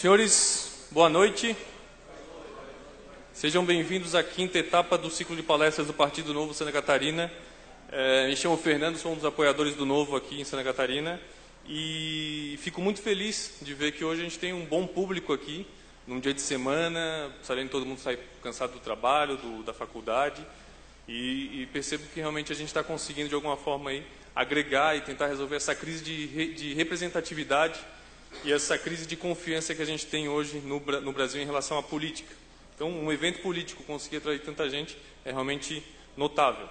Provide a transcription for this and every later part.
Senhores, boa noite. Sejam bem-vindos à quinta etapa do ciclo de palestras do Partido Novo Santa Catarina. Me chamo Fernando, sou um dos apoiadores do Novo aqui em Santa Catarina e fico muito feliz de ver que hoje a gente tem um bom público aqui, num dia de semana, sabendo que todo mundo sai cansado do trabalho, da faculdade, e percebo que realmente a gente está conseguindo de alguma forma aí agregar e tentar resolver essa crise de representatividade e essa crise de confiança que a gente tem hoje no Brasil em relação à política. Então, um evento político conseguir atrair tanta gente é realmente notável.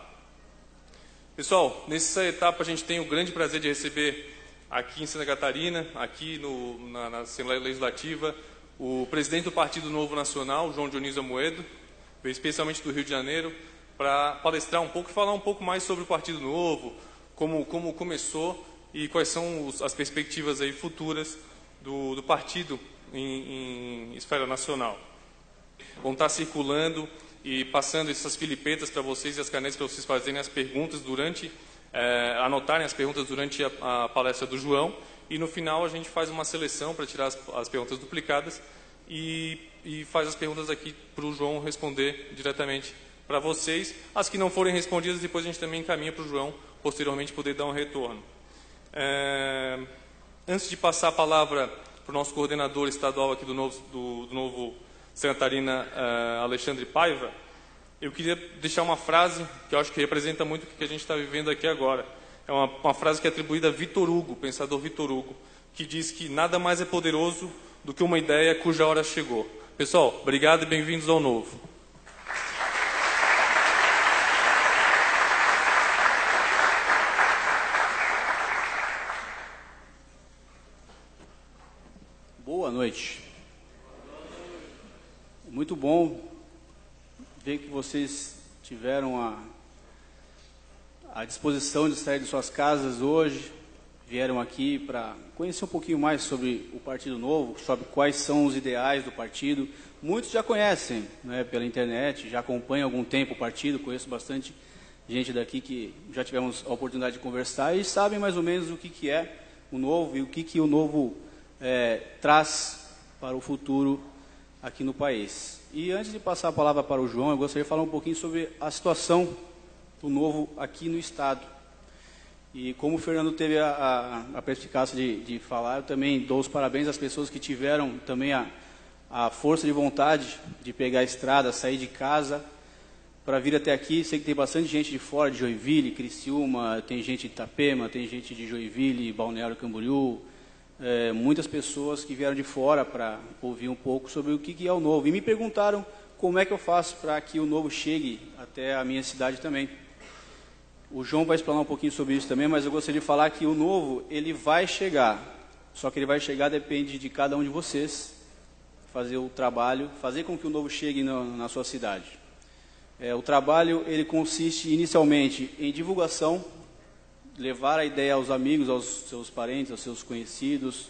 Pessoal, nessa etapa a gente tem o grande prazer de receber aqui em Santa Catarina, aqui na Assembleia Legislativa, o presidente do Partido Novo Nacional, João Dionísio Amoedo, veio especialmente do Rio de Janeiro, para palestrar um pouco e falar um pouco mais sobre o Partido Novo, como começou e quais são as perspectivas aí futuras do partido em esfera nacional. Vão estar circulando e passando essas filipetas para vocês e as canetas para vocês fazerem as perguntas anotarem as perguntas durante a palestra do João, e no final a gente faz uma seleção para tirar as perguntas duplicadas e faz as perguntas aqui para o João responder diretamente para vocês. As que não forem respondidas, depois a gente também encaminha para o João posteriormente poder dar um retorno. Antes de passar a palavra para o nosso coordenador estadual aqui do Novo Santa Catarina, Alexandre Paiva, eu queria deixar uma frase que eu acho que representa muito o que a gente está vivendo aqui agora. É uma frase que é atribuída a Vitor Hugo, o pensador Vitor Hugo, que diz que nada mais é poderoso do que uma ideia cuja hora chegou. Pessoal, obrigado e bem-vindos ao Novo. Boa noite. Muito bom ver que vocês tiveram a disposição de sair de suas casas hoje, vieram aqui para conhecer um pouquinho mais sobre o Partido Novo, sobre quais são os ideais do partido. Muitos já conhecem, né, pela internet, já acompanham há algum tempo o partido, conheço bastante gente daqui que já tivemos a oportunidade de conversar e sabem mais ou menos o que é o Novo e o que o Novo traz para o futuro aqui no país. E antes de passar a palavra para o João, eu gostaria de falar um pouquinho sobre a situação do Novo aqui no Estado. E como o Fernando teve a perspicácia de falar, eu também dou os parabéns às pessoas que tiveram também a força de vontade de pegar a estrada, sair de casa para vir até aqui. Sei que tem bastante gente de fora, de Joinville, Criciúma, tem gente de Itapema, tem gente de Joinville, Balneário Camboriú, muitas pessoas que vieram de fora para ouvir um pouco sobre o que é o Novo. E me perguntaram como é que eu faço para que o Novo chegue até a minha cidade também. O João vai explanar um pouquinho sobre isso também, mas eu gostaria de falar que o Novo, ele vai chegar. Só que ele vai chegar depende de cada um de vocês fazer o trabalho, fazer com que o Novo chegue na sua cidade. O trabalho, ele consiste inicialmente em divulgação, levar a ideia aos amigos, aos seus parentes, aos seus conhecidos,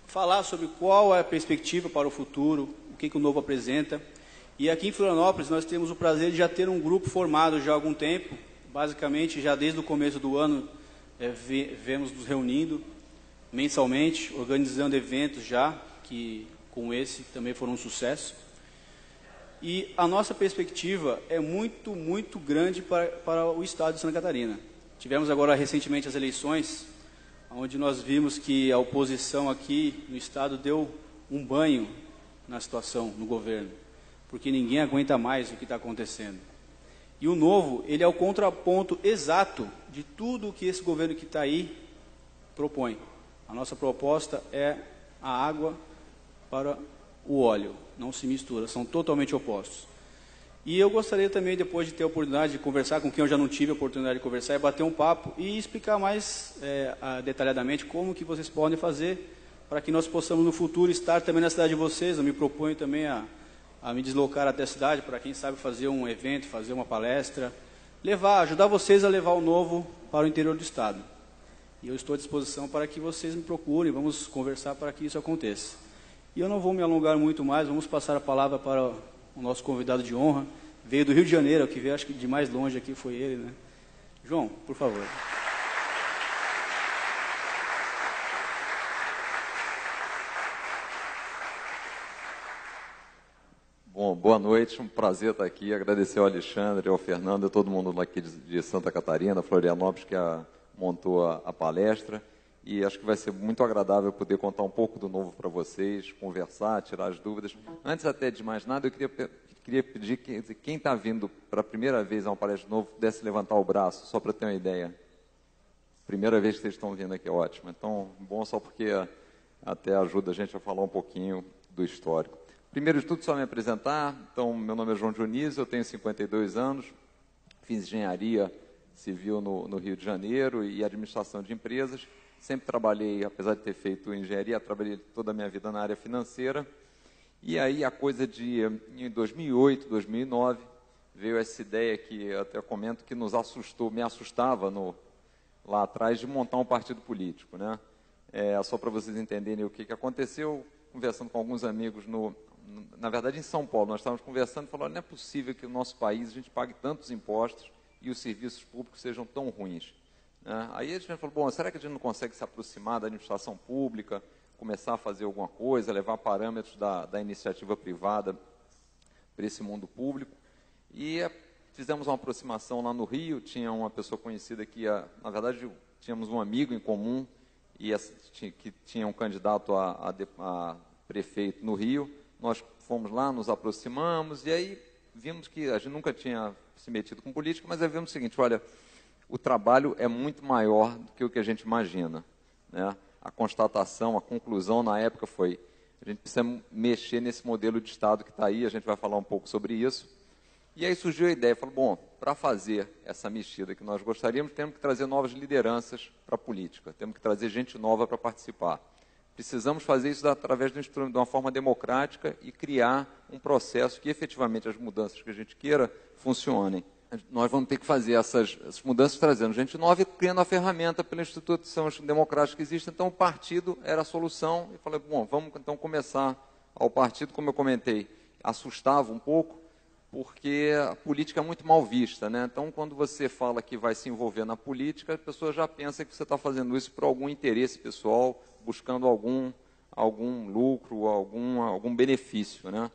falar sobre qual é a perspectiva para o futuro, o que o Novo apresenta. E aqui em Florianópolis nós temos o prazer de já ter um grupo formado já há algum tempo, basicamente já desde o começo do ano vemos nos reunindo mensalmente, organizando eventos já, que com esse também foram um sucesso. E a nossa perspectiva é muito, muito grande para o estado de Santa Catarina. Tivemos agora recentemente as eleições, onde nós vimos que a oposição aqui no estado deu um banho na situação, no governo, porque ninguém aguenta mais o que está acontecendo. E o Novo, ele é o contraponto exato de tudo o que esse governo que está aí propõe. A nossa proposta é a água para o óleo, não se mistura, são totalmente opostos. E eu gostaria também, depois de ter a oportunidade de conversar com quem eu já não tive a oportunidade de conversar, e bater um papo e explicar mais detalhadamente como que vocês podem fazer para que nós possamos no futuro estar também na cidade de vocês. Eu me proponho também a me deslocar até a cidade para, quem sabe, fazer um evento, fazer uma palestra, ajudar vocês a levar o Novo para o interior do estado. E eu estou à disposição para que vocês me procurem, vamos conversar para que isso aconteça. E eu não vou me alongar muito mais, vamos passar a palavra para o nosso convidado de honra, veio do Rio de Janeiro, que veio acho que de mais longe aqui foi ele, né? João, por favor. boa noite, um prazer estar aqui, agradecer ao Alexandre, ao Fernando, a todo mundo aqui de Santa Catarina, Florianópolis, que montou a palestra, e acho que vai ser muito agradável poder contar um pouco do Novo para vocês, conversar, tirar as dúvidas. Antes até de mais nada, eu queria pedir que quem está vindo para a primeira vez a uma palestra do Novo pudesse levantar o braço, só para ter uma ideia. Primeira vez que vocês estão vindo aqui, ótimo. Então, bom só porque até ajuda a gente a falar um pouquinho do histórico. Primeiro de tudo, só me apresentar. Então, meu nome é João Dionísio, eu tenho 52 anos, fiz engenharia civil no Rio de Janeiro e administração de empresas. Sempre trabalhei, apesar de ter feito engenharia, trabalhei toda a minha vida na área financeira. E aí, em 2008, 2009, veio essa ideia que eu até comento que nos assustou, me assustava lá atrás, de montar um partido político, né? Só para vocês entenderem o que aconteceu, conversando com alguns amigos na verdade, em São Paulo, nós estávamos conversando e falando, não é possível que no nosso país a gente pague tantos impostos e os serviços públicos sejam tão ruins. Né? Aí a gente falou, bom, será que a gente não consegue se aproximar da administração pública, começar a fazer alguma coisa, levar parâmetros da iniciativa privada para esse mundo público? E fizemos uma aproximação lá no Rio, tinha uma pessoa conhecida que, na verdade, tínhamos um amigo em comum, que tinha um candidato a prefeito no Rio. Nós fomos lá, nos aproximamos, e aí vimos que a gente nunca tinha se metido com política, mas aí vimos o seguinte, olha, o trabalho é muito maior do que o que a gente imagina. Né? A constatação, a conclusão na época foi, a gente precisa mexer nesse modelo de Estado que está aí, a gente vai falar um pouco sobre isso. E aí surgiu a ideia, falou, bom, para fazer essa mexida que nós gostaríamos, temos que trazer novas lideranças para a política, temos que trazer gente nova para participar. Precisamos fazer isso através de uma forma democrática e criar um processo que efetivamente as mudanças que a gente queira funcionem. Nós vamos ter que fazer essas mudanças trazendo gente nova e criando a ferramenta pela instituição democrática que existe. Então o partido era a solução e falei, bom, vamos então começar ao partido, como eu comentei, assustava um pouco, porque a política é muito mal vista, né? Então, quando você fala que vai se envolver na política, a pessoa já pensa que você está fazendo isso por algum interesse pessoal, buscando algum lucro, algum benefício, né?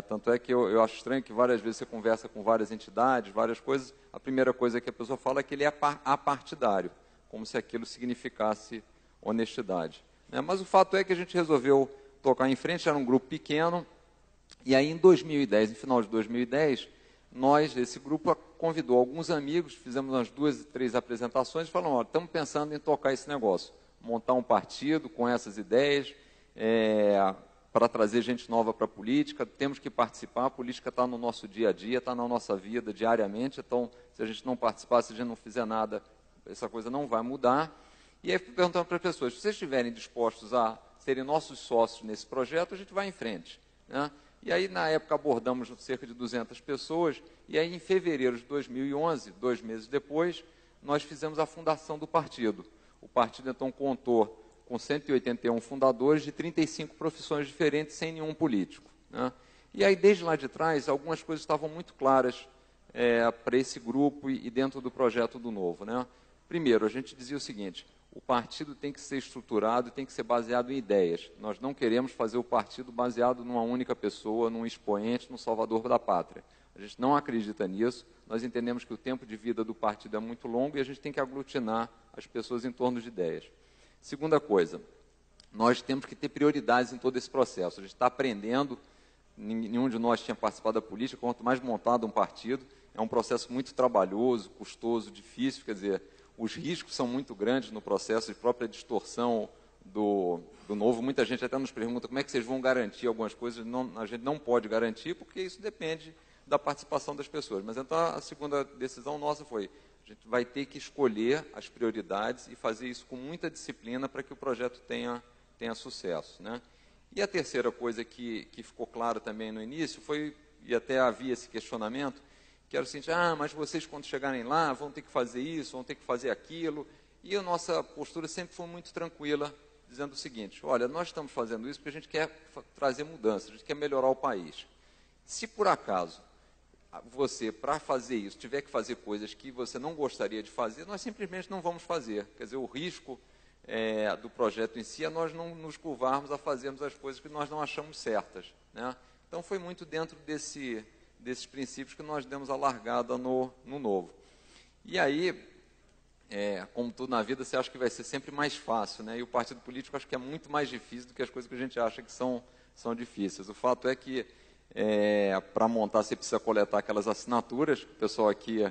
Tanto é que eu acho estranho que várias vezes você conversa com várias entidades, várias coisas, a primeira coisa que a pessoa fala é que ele é apartidário, como se aquilo significasse honestidade. Né? Mas o fato é que a gente resolveu tocar em frente, era um grupo pequeno. E aí, em 2010, no final de 2010, esse grupo convidou alguns amigos, fizemos umas 2, 3 apresentações e falamos, estamos pensando em tocar esse negócio, montar um partido com essas ideias, para trazer gente nova para a política, temos que participar, a política está no nosso dia a dia, está na nossa vida diariamente, então, se a gente não participar, se a gente não fizer nada, essa coisa não vai mudar. E aí, perguntando para as pessoas, se vocês estiverem dispostos a serem nossos sócios nesse projeto, a gente vai em frente, né? E aí, na época, abordamos cerca de 200 pessoas, e aí, em fevereiro de 2011, 2 meses depois, nós fizemos a fundação do partido. O partido, então, contou com 181 fundadores de 35 profissões diferentes, sem nenhum político. Né? E aí, desde lá de trás, algumas coisas estavam muito claras para esse grupo e dentro do projeto do Novo. Né? Primeiro, a gente dizia o seguinte, o partido tem que ser estruturado e tem que ser baseado em ideias. Nós não queremos fazer o partido baseado numa única pessoa, num expoente, num salvador da pátria. A gente não acredita nisso, nós entendemos que o tempo de vida do partido é muito longo e a gente tem que aglutinar as pessoas em torno de ideias. Segunda coisa, nós temos que ter prioridades em todo esse processo. A gente está aprendendo, nenhum de nós tinha participado da política, quanto mais montado um partido, é um processo muito trabalhoso, custoso, difícil, quer dizer, os riscos são muito grandes no processo de própria distorção do Novo. Muita gente até nos pergunta como é que vocês vão garantir algumas coisas. A gente não pode garantir, porque isso depende da participação das pessoas. Mas então a segunda decisão nossa foi, a gente vai ter que escolher as prioridades e fazer isso com muita disciplina para que o projeto tenha sucesso. Né? E a terceira coisa que ficou claro também no início foi, e até havia esse questionamento, que era o seguinte, mas vocês quando chegarem lá vão ter que fazer isso, vão ter que fazer aquilo. E a nossa postura sempre foi muito tranquila, dizendo o seguinte, olha, nós estamos fazendo isso porque a gente quer trazer mudança, a gente quer melhorar o país. Se por acaso você, para fazer isso, tiver que fazer coisas que você não gostaria de fazer, nós simplesmente não vamos fazer. Quer dizer, o risco do projeto em si é nós não nos curvarmos a fazermos as coisas que nós não achamos certas. Né? Então, foi muito dentro desses princípios que nós demos a largada no Novo. E aí, como tudo na vida, você acha que vai ser sempre mais fácil, né? E o partido político acho que é muito mais difícil do que as coisas que a gente acha que são difíceis. O fato é que, para montar, você precisa coletar aquelas assinaturas, o pessoal aqui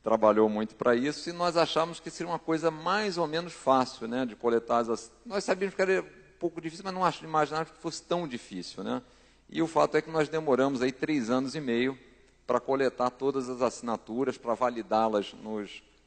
trabalhou muito para isso, e nós achamos que seria uma coisa mais ou menos fácil, né, de coletar Nós sabíamos que era um pouco difícil, mas não imaginávamos que fosse tão difícil, né? E o fato é que nós demoramos aí 3 anos e meio para coletar todas as assinaturas, para validá-las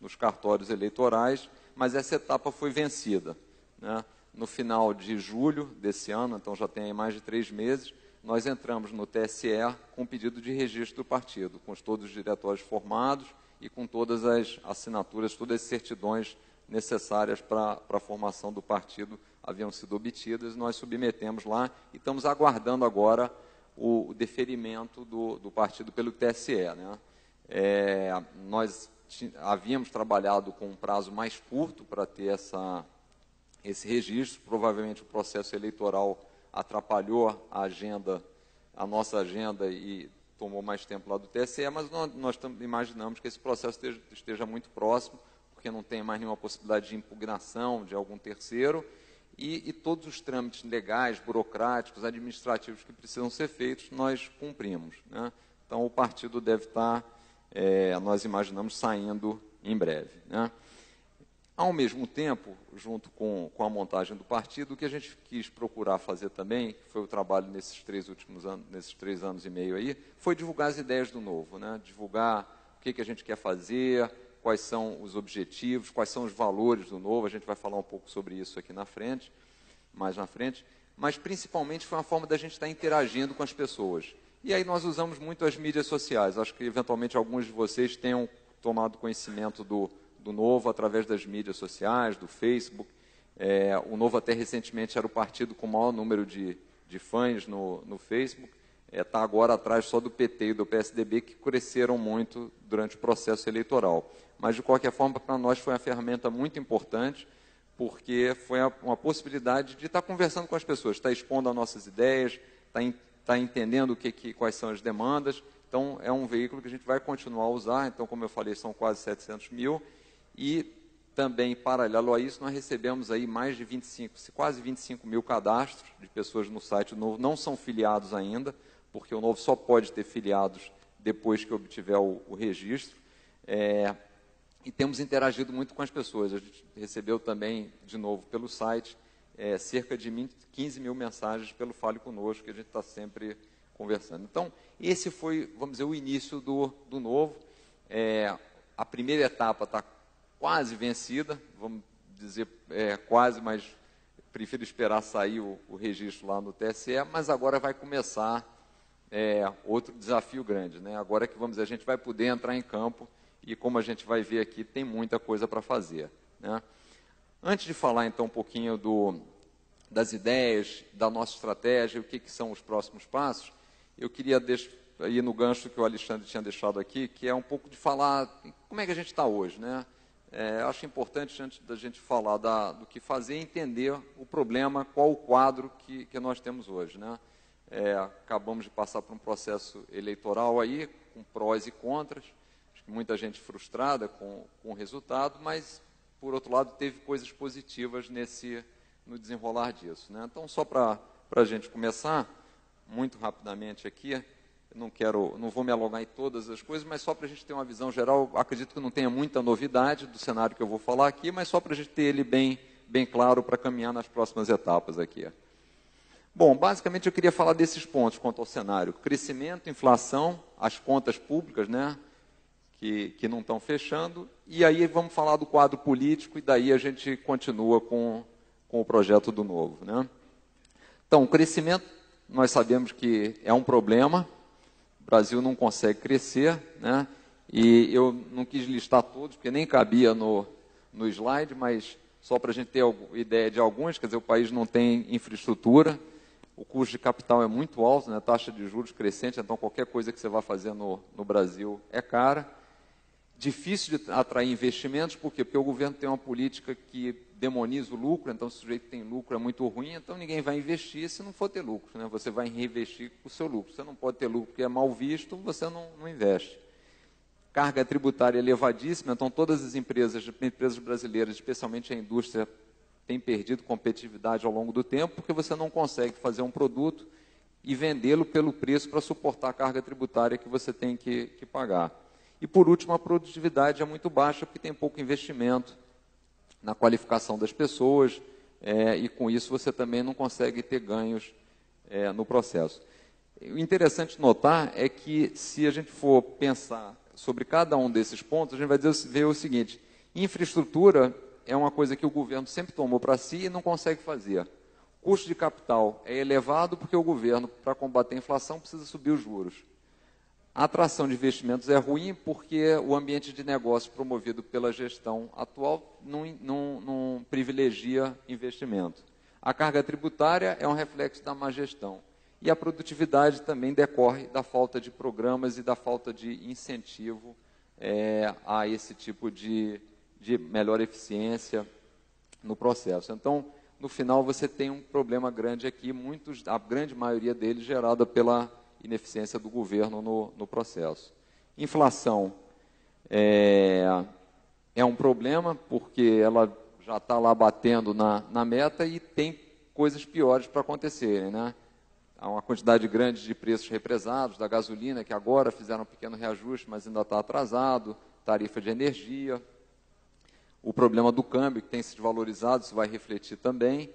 nos cartórios eleitorais, mas essa etapa foi vencida, né? No final de julho desse ano, então já tem aí mais de 3 meses, nós entramos no TSE com pedido de registro do partido, com todos os diretórios formados e com todas as assinaturas, todas as certidões necessárias para a formação do partido haviam sido obtidas, nós submetemos lá e estamos aguardando agora o deferimento do partido pelo TSE, né? Nós havíamos trabalhado com um prazo mais curto para ter esse registro, provavelmente o processo eleitoral atrapalhou a nossa agenda e tomou mais tempo lá do TSE, mas nós imaginamos que esse processo esteja muito próximo, porque não tem mais nenhuma possibilidade de impugnação de algum terceiro, e todos os trâmites legais, burocráticos, administrativos que precisam ser feitos, nós cumprimos, né? Então, o partido deve estar, nós imaginamos, saindo em breve, né? Ao mesmo tempo, junto com a montagem do partido, o que a gente quis procurar fazer também, que foi o trabalho nesses 3 anos e meio aí, foi divulgar as ideias do Novo, né? Divulgar o que a gente quer fazer, quais são os objetivos, quais são os valores do Novo. A gente vai falar um pouco sobre isso aqui mais na frente, mas principalmente foi uma forma da gente estar interagindo com as pessoas. E aí nós usamos muito as mídias sociais. Acho que eventualmente alguns de vocês tenham tomado conhecimento do Novo através das mídias sociais, do Facebook. O Novo até recentemente era o partido com o maior número de fãs no Facebook. Está agora atrás só do PT e do PSDB, que cresceram muito durante o processo eleitoral. Mas, de qualquer forma, para nós foi uma ferramenta muito importante, porque foi uma possibilidade de estar conversando com as pessoas, estar expondo as nossas ideias, estar entendendo quais são as demandas. Então, é um veículo que a gente vai continuar a usar. Então, como eu falei, são quase 700 mil. E também, paralelo a isso, nós recebemos aí mais de quase 25 mil cadastros de pessoas no site do Novo. Não são filiados ainda, porque o Novo só pode ter filiados depois que obtiver o registro. E temos interagido muito com as pessoas. A gente recebeu também, de novo, pelo site, cerca de 15 mil mensagens pelo Fale Conosco, que a gente está sempre conversando. Então, esse foi, vamos dizer, o início do Novo. A primeira etapa está quase vencida, vamos dizer quase, mas prefiro esperar sair o registro lá no TSE, mas agora vai começar outro desafio grande, né? Agora que, vamos dizer, a gente vai poder entrar em campo e, como a gente vai ver aqui, tem muita coisa para fazer, né? Antes de falar, então, um pouquinho das ideias, da nossa estratégia, o que são os próximos passos, eu queria ir no gancho que o Alexandre tinha deixado aqui, que é um pouco de falar como é que a gente está hoje, né? Acho importante, antes da gente falar do que fazer, entender o problema, qual o quadro que nós temos hoje, né? Acabamos de passar por um processo eleitoral aí, com prós e contras, acho que muita gente frustrada com o resultado, mas, por outro lado, teve coisas positivas no desenrolar disso, né? Então, só para a gente começar, muito rapidamente aqui, não vou me alongar em todas as coisas, mas só para a gente ter uma visão geral, acredito que não tenha muita novidade do cenário que eu vou falar aqui, mas só para a gente ter ele bem claro para caminhar nas próximas etapas aqui. Bom, basicamente eu queria falar desses pontos quanto ao cenário. Crescimento, inflação, as contas públicas, né, que não estão fechando, e aí vamos falar do quadro político, e daí a gente continua com o projeto do Novo, né? Então, o crescimento, nós sabemos que é um problema. O Brasil não consegue crescer, né? E eu não quis listar todos, porque nem cabia no slide, mas só para a gente ter ideia de alguns. Quer dizer, o país não tem infraestrutura, o custo de capital é muito alto, né? Taxa de juros crescente, então qualquer coisa que você vá fazer no Brasil é cara. Difícil de atrair investimentos, por quê? Porque o governo tem uma política que demoniza o lucro, então se o sujeito tem lucro é muito ruim, então ninguém vai investir se não for ter lucro, né? Você vai reinvestir o seu lucro. Você não pode ter lucro porque é mal visto, você não investe. Carga tributária elevadíssima, então todas as empresas brasileiras, especialmente a indústria, têm perdido competitividade ao longo do tempo, porque você não consegue fazer um produto e vendê-lo pelo preço para suportar a carga tributária que você tem que pagar. E, por último, a produtividade é muito baixa, porque tem pouco investimento na qualificação das pessoas, e com isso você também não consegue ter ganhos no processo. O interessante notar é que, se a gente for pensar sobre cada um desses pontos, a gente vai ver o seguinte: infraestrutura é uma coisa que o governo sempre tomou para si e não consegue fazer. Custo de capital é elevado porque o governo, para combater a inflação, precisa subir os juros. A atração de investimentos é ruim porque o ambiente de negócio promovido pela gestão atual não privilegia investimento. A carga tributária é um reflexo da má gestão. E a produtividade também decorre da falta de programas e da falta de incentivo a esse tipo de melhor eficiência no processo. Então, no final, você tem um problema grande aqui, a grande maioria deles gerada pela ineficiência do governo no processo. Inflação é um problema, porque ela já está lá batendo na meta e tem coisas piores para acontecerem, né? Há uma quantidade grande de preços represados, da gasolina, que agora fizeram um pequeno reajuste, mas ainda está atrasado, tarifa de energia, o problema do câmbio, que tem se desvalorizado, isso vai refletir também,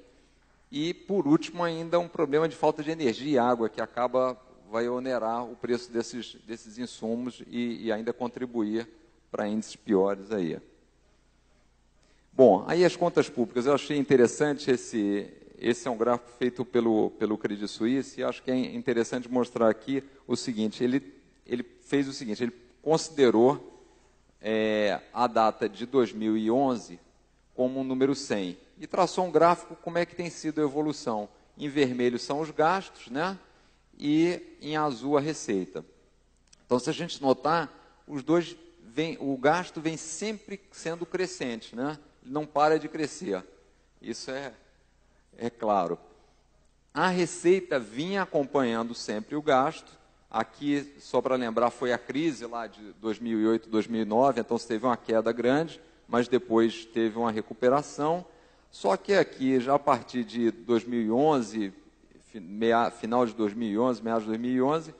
e, por último, ainda um problema de falta de energia e água, que vai onerar o preço desses insumos e ainda contribuir para índices piores aí. Bom, aí as contas públicas, eu achei interessante esse é um gráfico feito pelo Credit Suisse, e acho que é interessante mostrar aqui o seguinte: ele fez o seguinte, ele considerou a data de 2011 como um número 100, e traçou um gráfico como é que tem sido a evolução. Em vermelho são os gastos, né? E em azul a receita. Então, se a gente notar, o gasto vem sempre sendo crescente, né? Ele não para de crescer. Isso é claro. A receita vinha acompanhando sempre o gasto. Aqui, só para lembrar, foi a crise lá de 2008, 2009, então se teve uma queda grande, mas depois teve uma recuperação. Só que aqui, já a partir de 2011, final de 2011, meados de 2011,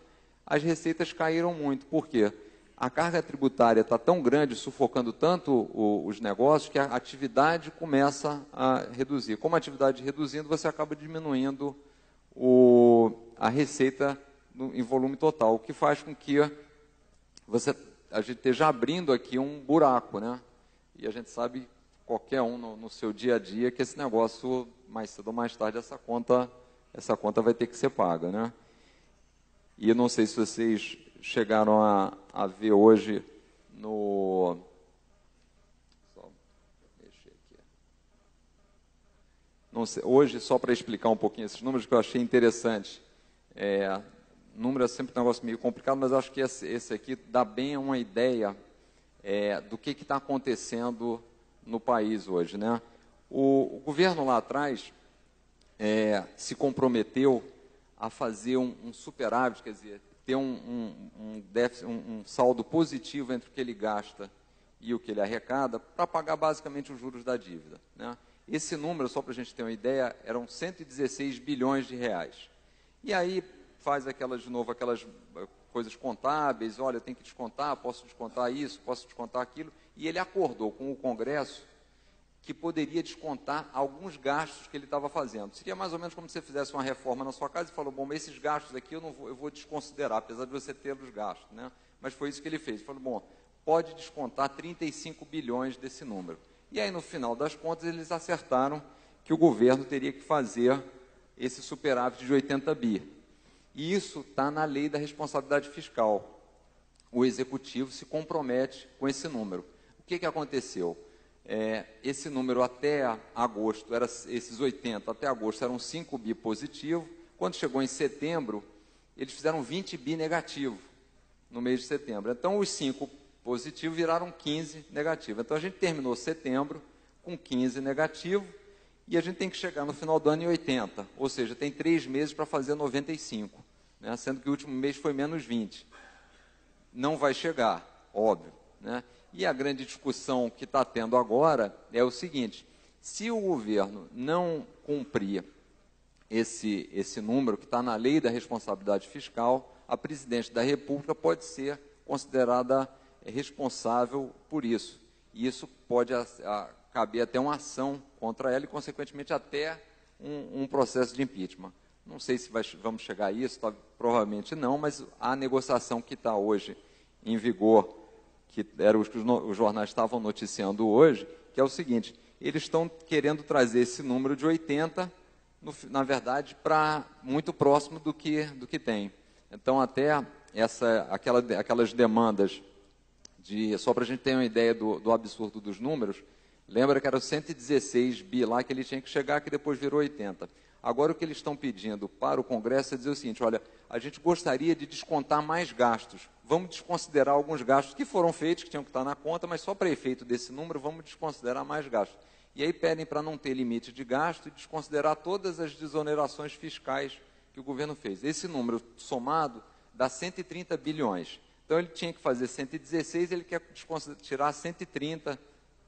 as receitas caíram muito. Por quê? A carga tributária está tão grande, sufocando tanto os negócios, que a atividade começa a reduzir. Como a atividade reduzindo, você acaba diminuindo a receita em volume total, o que faz com que a gente esteja abrindo aqui um buraco, né? E a gente sabe, qualquer um no seu dia a dia, que esse negócio, mais cedo ou mais tarde, essa conta vai ter que ser paga, né? E eu não sei se vocês chegaram a ver hoje no... Só mexer aqui. Não sei, hoje, só para explicar um pouquinho esses números, que eu achei interessante. Número é sempre um negócio meio complicado, mas acho que esse aqui dá bem uma ideia do que está acontecendo no país hoje, né? O governo lá atrás se comprometeu a fazer um superávit, quer dizer, ter um saldo positivo entre o que ele gasta e o que ele arrecada, para pagar basicamente os juros da dívida, né? Esse número, só para a gente ter uma ideia, eram 116 bilhões de reais. E aí faz aquelas coisas contábeis, olha, eu tenho que descontar, posso descontar isso, posso descontar aquilo, e ele acordou com o Congresso que poderia descontar alguns gastos que ele estava fazendo. Seria mais ou menos como se você fizesse uma reforma na sua casa e falou, bom, mas esses gastos aqui eu vou desconsiderar, apesar de você ter os gastos, né? Mas foi isso que ele fez. Ele falou, bom, pode descontar 35 bilhões desse número. E aí, no final das contas, eles acertaram que o governo teria que fazer esse superávit de 80 bi. E isso está na lei da responsabilidade fiscal. O executivo se compromete com esse número. O que aconteceu? Esse número até agosto, esses 80 até agosto eram 5 bi positivo. Quando chegou em setembro, eles fizeram 20 bi negativo no mês de setembro. Então, os 5 positivos viraram 15 negativo. Então, a gente terminou setembro com 15 negativo, e a gente tem que chegar no final do ano em 80, ou seja, tem 3 meses para fazer 95, né? Sendo que o último mês foi menos 20. Não vai chegar, óbvio, né? E a grande discussão que está tendo agora é o seguinte: se o governo não cumprir esse número que está na lei da responsabilidade fiscal, a presidente da República pode ser considerada responsável por isso. E isso pode caber até uma ação contra ela e, consequentemente, até um processo de impeachment. Não sei se vamos chegar a isso, provavelmente não, mas a negociação que está hoje em vigor, que era o que os jornais estavam noticiando hoje, que é o seguinte: eles estão querendo trazer esse número de 80, na verdade, para muito próximo do que tem. Então, até aquelas demandas só para a gente ter uma ideia do absurdo dos números, lembra que era 116 bi lá que ele tinha que chegar, que depois virou 80. Agora, o que eles estão pedindo para o Congresso é dizer o seguinte: olha, a gente gostaria de descontar mais gastos. Vamos desconsiderar alguns gastos que foram feitos, que tinham que estar na conta, mas só para efeito desse número, vamos desconsiderar mais gastos. E aí pedem para não ter limite de gasto e desconsiderar todas as desonerações fiscais que o governo fez. Esse número somado dá 130 bilhões. Então, ele tinha que fazer 116, ele quer tirar 130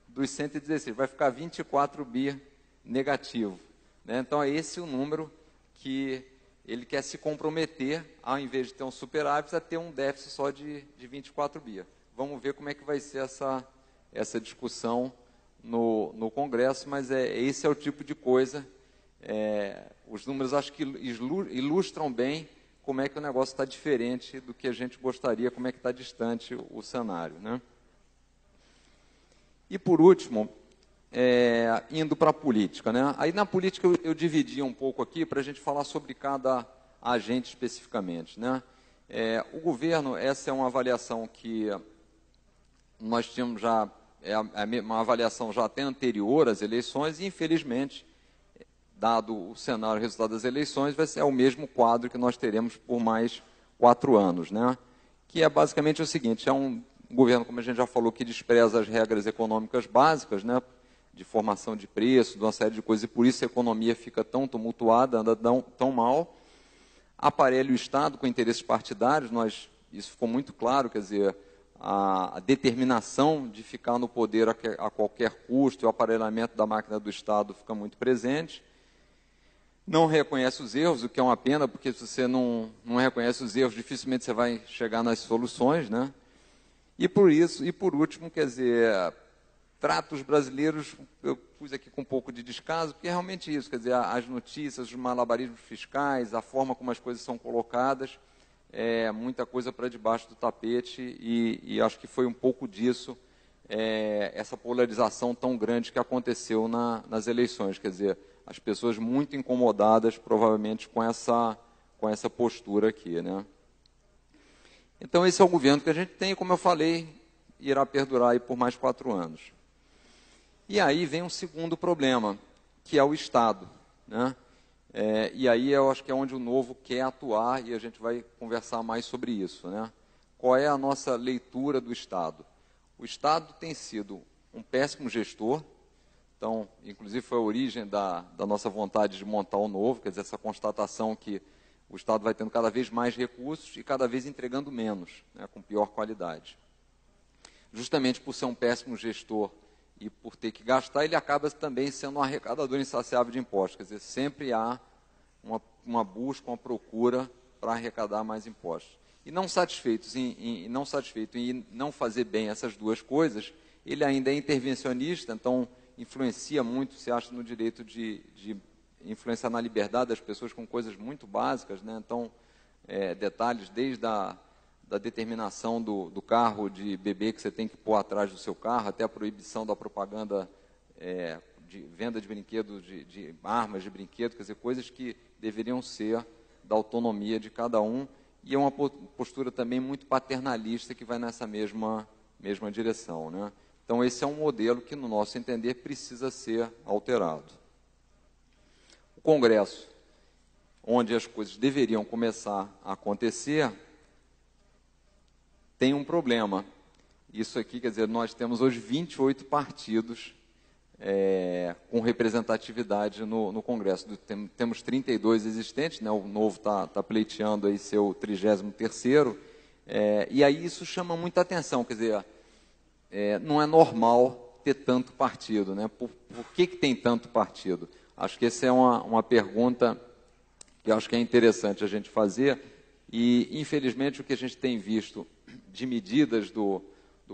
dos 116. Vai ficar 24 bi negativo, né? Então, é esse o número que ele quer se comprometer, ao invés de ter um superávit, a ter um déficit só de 24 bi. Vamos ver como é que vai ser essa discussão no Congresso, mas esse é o tipo de coisa. Os números acho que ilustram bem como é que o negócio está diferente do que a gente gostaria, como é que está distante o cenário, né? E, por último, indo para a política, né? Aí, na política, eu dividi um pouco aqui para a gente falar sobre cada agente especificamente, né? O governo, essa é uma avaliação que nós tínhamos já, uma avaliação já até anterior às eleições, e, infelizmente, dado o cenário, o resultado das eleições, vai ser o mesmo quadro que nós teremos por mais 4 anos, né? Que é basicamente o seguinte: é um governo, como a gente já falou, que despreza as regras econômicas básicas, né? De formação de preço, de uma série de coisas, e por isso a economia fica tão tumultuada, anda tão mal. Aparelha o Estado com interesses partidários, isso ficou muito claro, quer dizer, a determinação de ficar no poder a qualquer custo, e o aparelhamento da máquina do Estado fica muito presente. Não reconhece os erros, o que é uma pena, porque se você não reconhece os erros, dificilmente você vai chegar nas soluções, né? E por último, quer dizer, trata os brasileiros, eu pus aqui com um pouco de descaso, porque é realmente isso, quer dizer, as notícias, os malabarismos fiscais, a forma como as coisas são colocadas, muita coisa para debaixo do tapete, e acho que foi um pouco disso, essa polarização tão grande que aconteceu nas eleições, quer dizer, as pessoas muito incomodadas, provavelmente, com essa postura aqui, né? Então, esse é o governo que a gente tem, como eu falei, irá perdurar aí por mais 4 anos. E aí vem um segundo problema, que é o Estado, né? E aí eu acho que é onde o Novo quer atuar, e a gente vai conversar mais sobre isso, né? Qual é a nossa leitura do Estado? O Estado tem sido um péssimo gestor. Então, inclusive, foi a origem da nossa vontade de montar o Novo, quer dizer, essa constatação que o Estado vai tendo cada vez mais recursos e cada vez entregando menos, né, com pior qualidade. Justamente por ser um péssimo gestor e por ter que gastar, ele acaba também sendo um arrecadador insaciável de impostos. Quer dizer, sempre há uma busca, uma procura para arrecadar mais impostos. E não satisfeito em não fazer bem essas duas coisas, ele ainda é intervencionista, então influencia muito, se acha no direito de influenciar na liberdade das pessoas com coisas muito básicas, né? Então, detalhes desde a determinação do carro de bebê que você tem que pôr atrás do seu carro, até a proibição da propaganda de venda de brinquedos, de armas de brinquedo, quer dizer, coisas que deveriam ser da autonomia de cada um, e é uma postura também muito paternalista que vai nessa mesma direção, né? Então, esse é um modelo que, no nosso entender, precisa ser alterado. O Congresso, onde as coisas deveriam começar a acontecer, tem um problema. Isso aqui, quer dizer, nós temos hoje 28 partidos com representatividade no Congresso. Temos 32 existentes, né? O Novo está pleiteando aí seu 33º, e aí isso chama muita atenção, quer dizer, não é normal ter tanto partido, né? Por que tem tanto partido? Acho que essa é uma pergunta que eu acho que é interessante a gente fazer, e infelizmente o que a gente tem visto de medidas do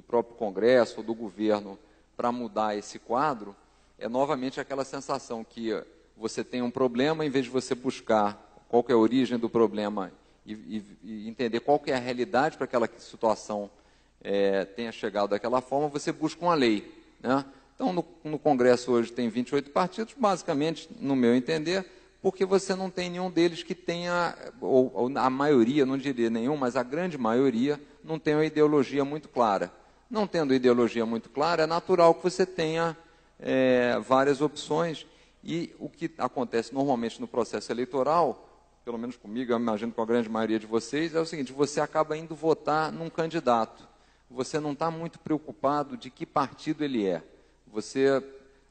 próprio Congresso ou do governo para mudar esse quadro, é novamente aquela sensação que você tem um problema, em vez de você buscar qual que é a origem do problema e entender qual que é a realidade para que aquela situação tenha chegado daquela forma, você busca uma lei, né? Então, no Congresso hoje tem 28 partidos, basicamente, no meu entender, porque você não tem nenhum deles que tenha, ou a maioria, não diria nenhum, mas a grande maioria, não tem uma ideologia muito clara. Não tendo ideologia muito clara, é natural que você tenha várias opções, e o que acontece normalmente no processo eleitoral, pelo menos comigo, eu imagino com a grande maioria de vocês, é o seguinte: você acaba indo votar num candidato, você não está muito preocupado de que partido ele é.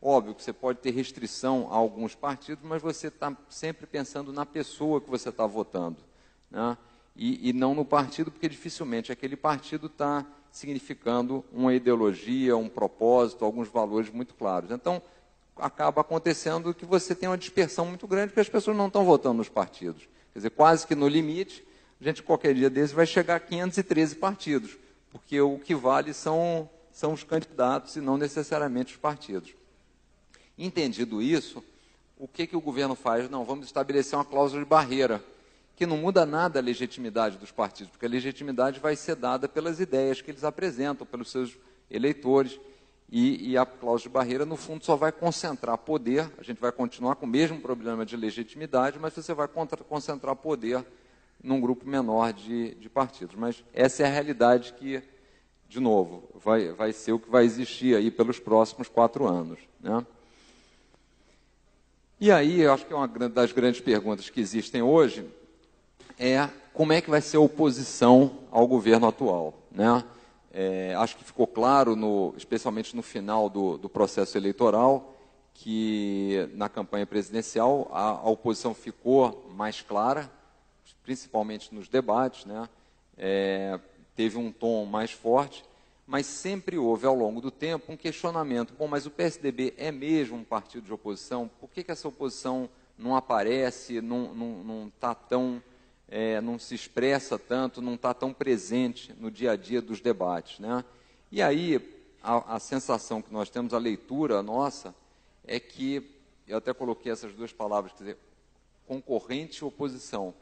Óbvio que você pode ter restrição a alguns partidos, mas você está sempre pensando na pessoa que você está votando, né? E não no partido, porque dificilmente aquele partido está significando uma ideologia, um propósito, alguns valores muito claros. Então, acaba acontecendo que você tem uma dispersão muito grande, porque as pessoas não estão votando nos partidos. Quer dizer, quase que no limite, a gente qualquer dia desses vai chegar a 513 partidos, porque o que vale são os candidatos e não necessariamente os partidos. Entendido isso, o que o governo faz? Não, vamos estabelecer uma cláusula de barreira, que não muda nada a legitimidade dos partidos, porque a legitimidade vai ser dada pelas ideias que eles apresentam, pelos seus eleitores, e a cláusula de barreira, no fundo, só vai concentrar poder. A gente vai continuar com o mesmo problema de legitimidade, mas você vai concentrar poder num grupo menor de partidos. Mas essa é a realidade que, de novo, vai ser o que vai existir aí pelos próximos 4 anos, né? E aí, eu acho que uma das grandes perguntas que existem hoje é como é que vai ser a oposição ao governo atual, né? Acho que ficou claro, especialmente no final do processo eleitoral, que na campanha presidencial a oposição ficou mais clara, principalmente nos debates, né? Teve um tom mais forte, mas sempre houve, ao longo do tempo, um questionamento. Bom, mas o PSDB é mesmo um partido de oposição? Por que essa oposição não aparece, não está tão, não se expressa tanto, não está tão presente no dia a dia dos debates, né? E aí, a sensação que nós temos, a leitura nossa, é que, eu até coloquei essas duas palavras, quer dizer, concorrente e oposição.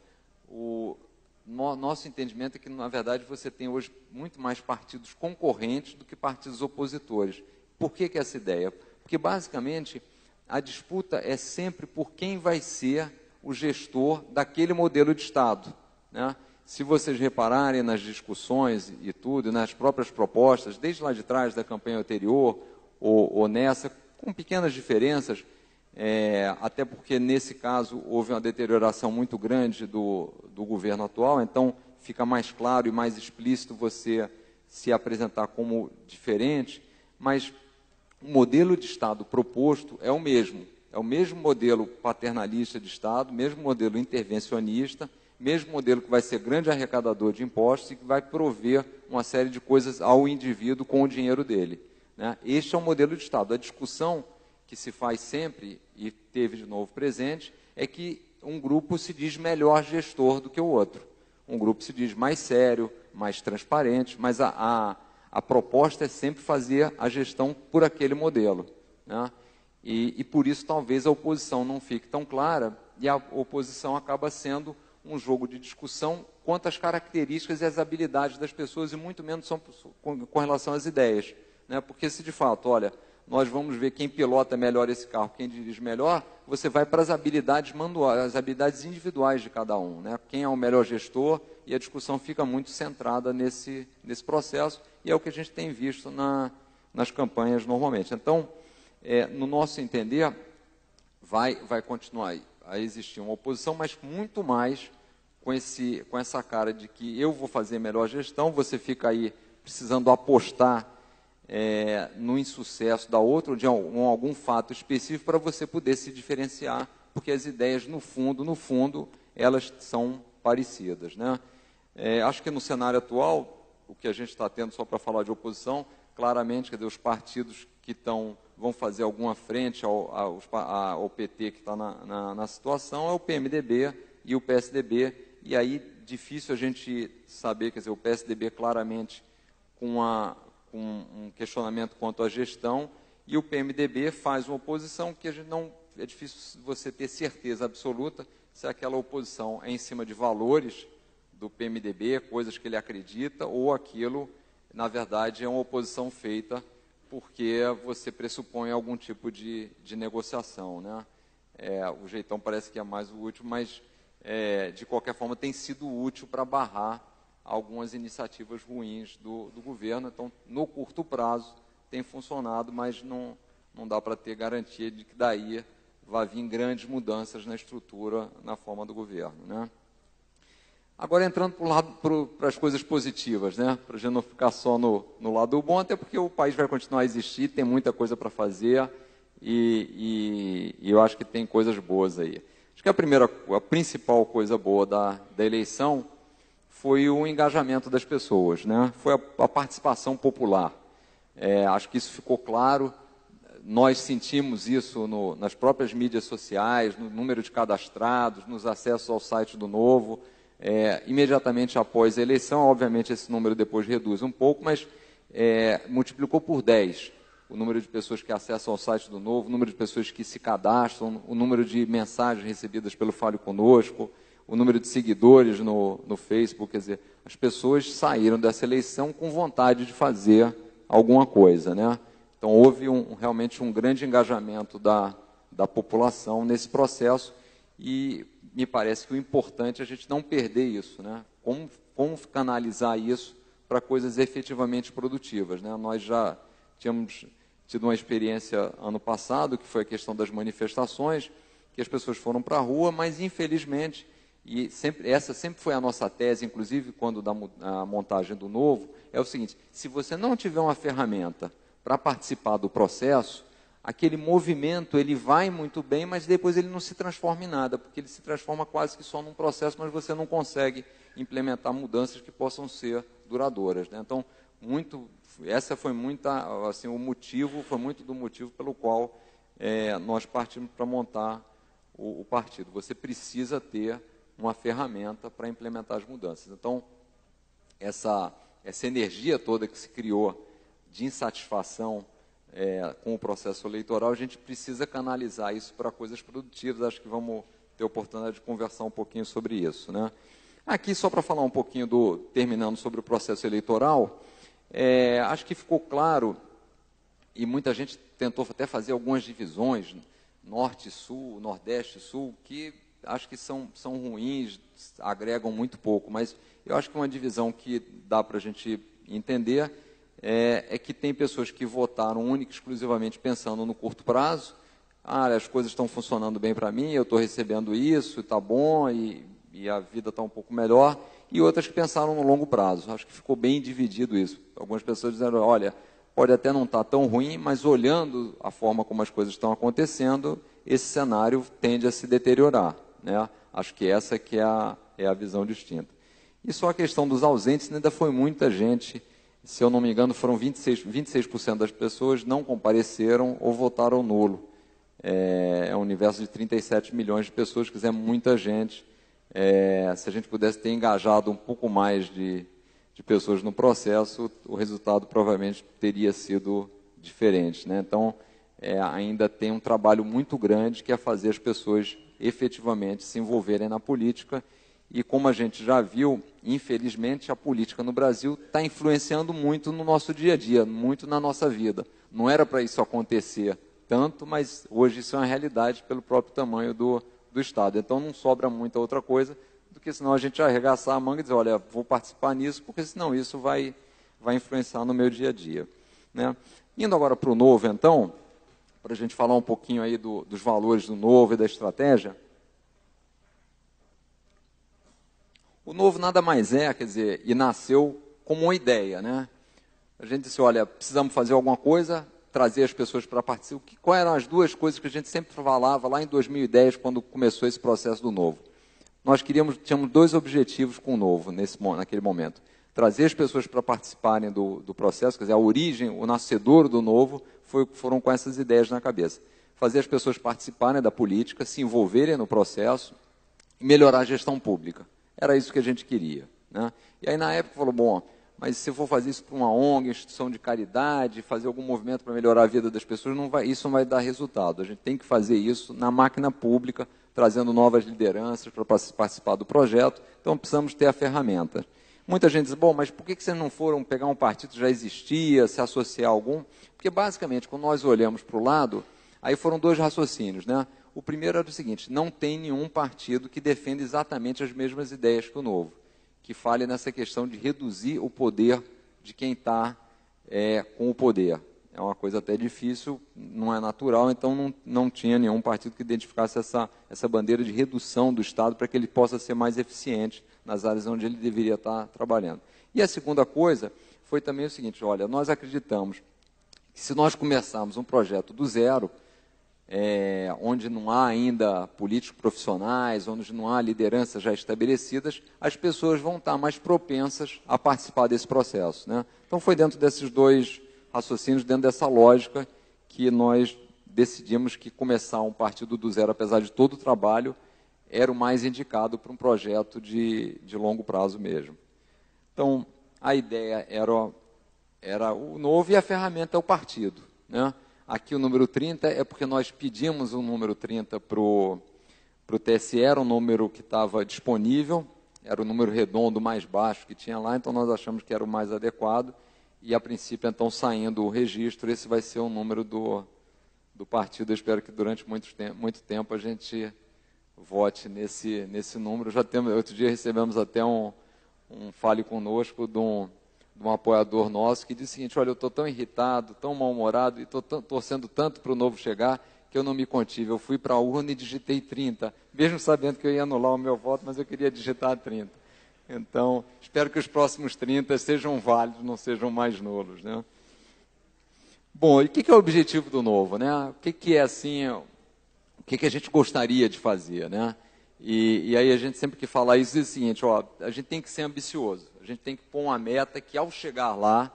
Nosso entendimento é que, na verdade, você tem hoje muito mais partidos concorrentes do que partidos opositores. Por que essa ideia? Porque, basicamente, a disputa é sempre por quem vai ser o gestor daquele modelo de Estado, né? Se vocês repararem nas discussões e tudo, nas próprias propostas, desde lá de trás da campanha anterior ou nessa, com pequenas diferenças, até porque, nesse caso, houve uma deterioração muito grande do governo atual, então fica mais claro e mais explícito você se apresentar como diferente, mas o modelo de Estado proposto é o mesmo modelo paternalista de Estado, mesmo modelo intervencionista, mesmo modelo que vai ser grande arrecadador de impostos e que vai prover uma série de coisas ao indivíduo com o dinheiro dele, né? Este é o modelo de Estado. A discussão que se faz sempre, e teve de novo presente, é que um grupo se diz melhor gestor do que o outro. Um grupo se diz mais sério, mais transparente, mas a proposta é sempre fazer a gestão por aquele modelo, né? E por isso talvez a oposição não fique tão clara, e a oposição acaba sendo um jogo de discussão quanto às características e às habilidades das pessoas, e muito menos com relação às ideias, né? Porque se de fato, olha, nós vamos ver quem pilota melhor esse carro, quem dirige melhor, você vai para as habilidades manuais, as habilidades individuais de cada um, né? Quem é o melhor gestor, e a discussão fica muito centrada nesse processo, e é o que a gente tem visto nas campanhas normalmente. Então, no nosso entender, vai continuar a existir uma oposição, mas muito mais com essa cara de que eu vou fazer melhor gestão, você fica aí precisando apostar no insucesso da outra, ou de algum fato específico, para você poder se diferenciar, porque as ideias, no fundo, elas são parecidas, né? Acho que no cenário atual, o que a gente está tendo, só para falar de oposição, claramente, quer dizer, os partidos que vão fazer alguma frente ao PT que está na situação é o PMDB e o PSDB, e aí difícil a gente saber, quer dizer, o PSDB claramente com um questionamento quanto à gestão, e o PMDB faz uma oposição que a gente não, é difícil você ter certeza absoluta se aquela oposição é em cima de valores do PMDB, coisas que ele acredita, ou aquilo, na verdade, é uma oposição feita porque você pressupõe algum tipo de negociação, né? O jeitão parece que é mais útil, mas, de qualquer forma, tem sido útil para barrar algumas iniciativas ruins do governo. Então, no curto prazo, tem funcionado, mas não dá para ter garantia de que daí vai vir grandes mudanças na estrutura, na forma do governo, né? Agora, entrando para as coisas positivas, né? Para a gente não ficar só no lado bom, até porque o país vai continuar a existir, tem muita coisa para fazer e eu acho que tem coisas boas aí. Acho que a principal coisa boa da eleição foi o engajamento das pessoas, né? Foi a participação popular. Acho que isso ficou claro. Nós sentimos isso nas próprias mídias sociais, no número de cadastrados, nos acessos ao site do Novo. Imediatamente após a eleição, obviamente esse número depois reduz um pouco, mas multiplicou por 10 o número de pessoas que acessam ao site do Novo, o número de pessoas que se cadastram, o número de mensagens recebidas pelo Fale Conosco, o número de seguidores no Facebook. Quer dizer, as pessoas saíram dessa eleição com vontade de fazer alguma coisa, né? Então houve realmente um grande engajamento da população nesse processo, e me parece que o importante é a gente não perder isso, né? Como canalizar isso para coisas efetivamente produtivas, né? Nós já tínhamos tido uma experiência ano passado, que foi a questão das manifestações, que as pessoas foram para a rua, mas infelizmente, e essa sempre foi a nossa tese, inclusive quando da montagem do Novo, é o seguinte: se você não tiver uma ferramenta para participar do processo, aquele movimento ele vai muito bem, mas depois ele não se transforma em nada, porque ele se transforma quase que só num processo, mas você não consegue implementar mudanças que possam ser duradouras, né? Então, essa foi assim, foi muito do motivo pelo qual nós partimos para montar o partido. Você precisa ter uma ferramenta para implementar as mudanças. Então, essa energia toda que se criou de insatisfação com o processo eleitoral, a gente precisa canalizar isso para coisas produtivas. Acho que vamos ter oportunidade de conversar um pouquinho sobre isso, né? Aqui, só para falar um pouquinho, terminando sobre o processo eleitoral, acho que ficou claro, e muita gente tentou até fazer algumas divisões, norte, sul, nordeste, sul, que acho que são ruins, agregam muito pouco, mas eu acho que uma divisão que dá para a gente entender é que tem pessoas que votaram única e exclusivamente pensando no curto prazo. As coisas estão funcionando bem para mim, eu estou recebendo isso, está bom, e a vida está um pouco melhor, e outras que pensaram no longo prazo. Acho que ficou bem dividido isso. Algumas pessoas disseram, olha, pode até não estar tão ruim, mas olhando a forma como as coisas estão acontecendo, esse cenário tende a se deteriorar, né? Acho que essa que é a visão distinta. E só a questão dos ausentes, ainda foi muita gente, se eu não me engano, foram 26% das pessoas não compareceram ou votaram nulo. É um universo de 37 milhões de pessoas, quer dizer, é muita gente. Se a gente pudesse ter engajado um pouco mais de pessoas no processo, o resultado provavelmente teria sido diferente, né? Então, ainda tem um trabalho muito grande, que é fazer as pessoas efetivamente se envolverem na política. E como a gente já viu, infelizmente, a política no Brasil está influenciando muito no nosso dia a dia, muito na nossa vida. Não era para isso acontecer tanto, mas hoje isso é uma realidade pelo próprio tamanho do Estado. Então não sobra muita outra coisa do que senão a gente arregaçar a manga e dizer, olha, vou participar nisso, porque senão isso vai influenciar no meu dia a dia, né? Indo agora para o Novo, então, para a gente falar um pouquinho aí dos valores do Novo e da estratégia. O Novo nada mais quer dizer, e nasceu como uma ideia, né? A gente disse, olha, precisamos fazer alguma coisa, trazer as pessoas para participar. Quais eram as duas coisas que a gente sempre falava lá em 2010, quando começou esse processo do Novo? Nós tínhamos dois objetivos com o Novo, naquele momento. Trazer as pessoas para participarem do processo, quer dizer, a origem, o nascedouro do Novo, foram com essas ideias na cabeça. Fazer as pessoas participarem da política, se envolverem no processo e melhorar a gestão pública. Era isso que a gente queria, né? E aí, na época, falou, bom, mas se for fazer isso para uma ONG, instituição de caridade, fazer algum movimento para melhorar a vida das pessoas, isso não vai dar resultado. A gente tem que fazer isso na máquina pública, trazendo novas lideranças para participar do projeto. Então, precisamos ter a ferramenta. Muita gente diz, bom, mas por que vocês não foram pegar um partido que já existia, se associar a algum? Porque, basicamente, quando nós olhamos para o lado, aí foram dois raciocínios, né? O primeiro era o seguinte, não tem nenhum partido que defenda exatamente as mesmas ideias que o Novo, que fale nessa questão de reduzir o poder de quem está com o poder. É uma coisa até difícil, não é natural, então não tinha nenhum partido que identificasse essa bandeira de redução do Estado para que ele possa ser mais eficiente nas áreas onde ele deveria estar trabalhando. E a segunda coisa foi também o seguinte, olha, nós acreditamos que se nós começarmos um projeto do zero, onde não há ainda políticos profissionais, onde não há lideranças já estabelecidas, as pessoas vão estar mais propensas a participar desse processo, né? Então foi dentro desses dois raciocínios, dentro dessa lógica, que nós decidimos que começar um partido do zero, apesar de todo o trabalho, era o mais indicado para um projeto de longo prazo mesmo. Então, a ideia era o Novo e a ferramenta é o partido, né? Aqui o número 30 é porque nós pedimos o número 30 para o TSE, era um número que estava disponível, era o número redondo mais baixo que tinha lá, então nós achamos que era o mais adequado, e a princípio, então, saindo o registro, esse vai ser o número do partido. Eu espero que durante muito tempo a gente vote nesse número. Outro dia recebemos até um fale conosco de um apoiador nosso que disse o seguinte, olha, eu estou tão irritado, tão mal-humorado, e estou torcendo tanto para o Novo chegar, que eu não me contive. Eu fui para a urna e digitei 30, mesmo sabendo que eu ia anular o meu voto, mas eu queria digitar 30. Então, espero que os próximos 30 sejam válidos, não sejam mais nulos, né? Bom, e o que é o objetivo do Novo, né? O que é assim, o que a gente gostaria de fazer, né? E aí a gente sempre que fala isso diz o seguinte, ó, a gente tem que ser ambicioso, a gente tem que pôr uma meta que ao chegar lá,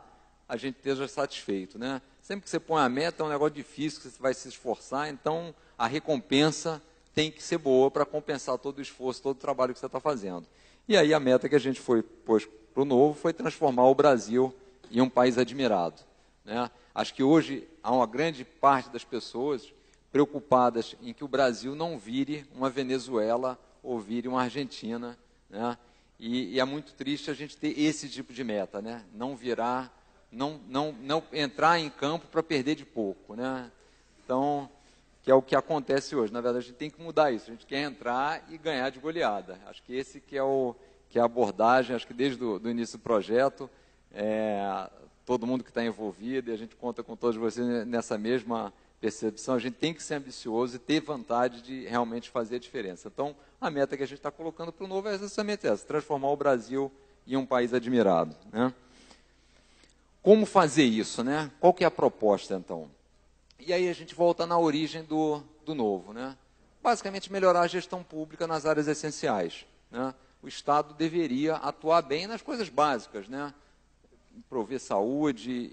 a gente esteja satisfeito, né? Sempre que você põe a meta é um negócio difícil, que você vai se esforçar, então a recompensa tem que ser boa para compensar todo o esforço, todo o trabalho que você está fazendo. E aí a meta que a gente pôs para o Novo foi transformar o Brasil em um país admirado, né? Acho que hoje há uma grande parte das pessoas preocupadas em que o Brasil não vire uma Venezuela ou vire uma Argentina, né? E é muito triste a gente ter esse tipo de meta, né? Não virar, não entrar em campo para perder de pouco, né? Então, que é o que acontece hoje. Na verdade, a gente tem que mudar isso. A gente quer entrar e ganhar de goleada. Acho que esse que é a abordagem, acho que desde o início do projeto, todo mundo que está envolvido, e a gente conta com todos vocês nessa mesma percepção, a gente tem que ser ambicioso e ter vontade de realmente fazer a diferença. Então, a meta que a gente está colocando para o Novo é exatamente essa, transformar o Brasil em um país admirado, né? Como fazer isso, né? Qual que é a proposta, então? E aí a gente volta na origem do Novo, né? Basicamente, melhorar a gestão pública nas áreas essenciais, né? O Estado deveria atuar bem nas coisas básicas, né? Prover saúde,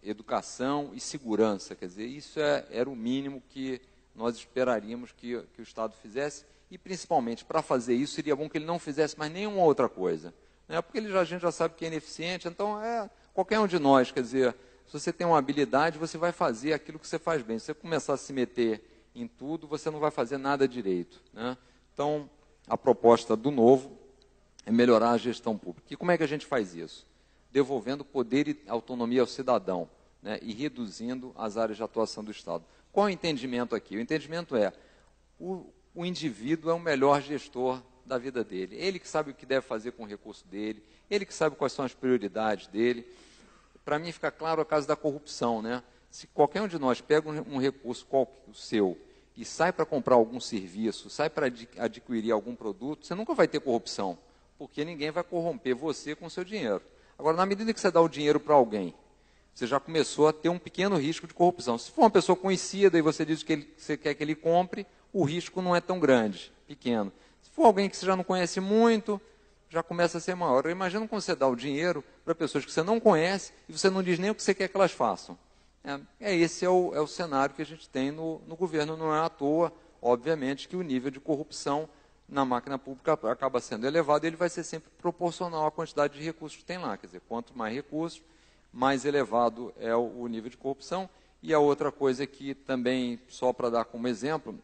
educação e segurança, quer dizer, isso era o mínimo que nós esperaríamos que o Estado fizesse, e principalmente, para fazer isso, seria bom que ele não fizesse mais nenhuma outra coisa, né? Porque a gente já sabe que é ineficiente, então qualquer um de nós, quer dizer, se você tem uma habilidade, você vai fazer aquilo que você faz bem. Se você começar a se meter em tudo, você não vai fazer nada direito, né? Então, a proposta do Novo é melhorar a gestão pública. E como é que a gente faz isso? Devolvendo poder e autonomia ao cidadão, né? E reduzindo as áreas de atuação do Estado. Qual é o entendimento aqui? O entendimento é, o indivíduo é o melhor gestor da vida dele. Ele que sabe o que deve fazer com o recurso dele, ele que sabe quais são as prioridades dele. Para mim fica claro o caso da corrupção, né? Se qualquer um de nós pega um recurso o seu e sai para comprar algum serviço, sai para adquirir algum produto, você nunca vai ter corrupção, porque ninguém vai corromper você com o seu dinheiro. Agora, na medida que você dá o dinheiro para alguém você já começou a ter um pequeno risco de corrupção. Se for uma pessoa conhecida e você diz que você quer que ele compre, o risco não é tão grande, pequeno. Se for alguém que você já não conhece muito, já começa a ser maior. Eu imagino como você dá o dinheiro para pessoas que você não conhece e você não diz nem o que você quer que elas façam. Esse é o cenário que a gente tem no governo. Não é à toa, obviamente, que o nível de corrupção na máquina pública acaba sendo elevado e ele vai ser sempre proporcional à quantidade de recursos que tem lá. Quer dizer, quanto mais recursos, mais elevado é o nível de corrupção. E a outra coisa que também, só para dar como exemplo,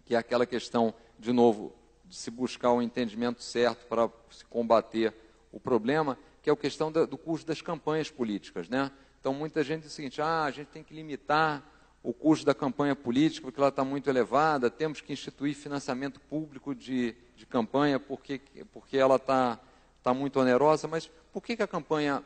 que é aquela questão, de novo, de se buscar o entendimento certo para se combater o problema, que é a questão do custo das campanhas políticas, né? Então, muita gente diz o seguinte, a gente tem que limitar o custo da campanha política, porque ela está muito elevada, temos que instituir financiamento público de campanha, porque ela está muito onerosa. Mas por que a campanha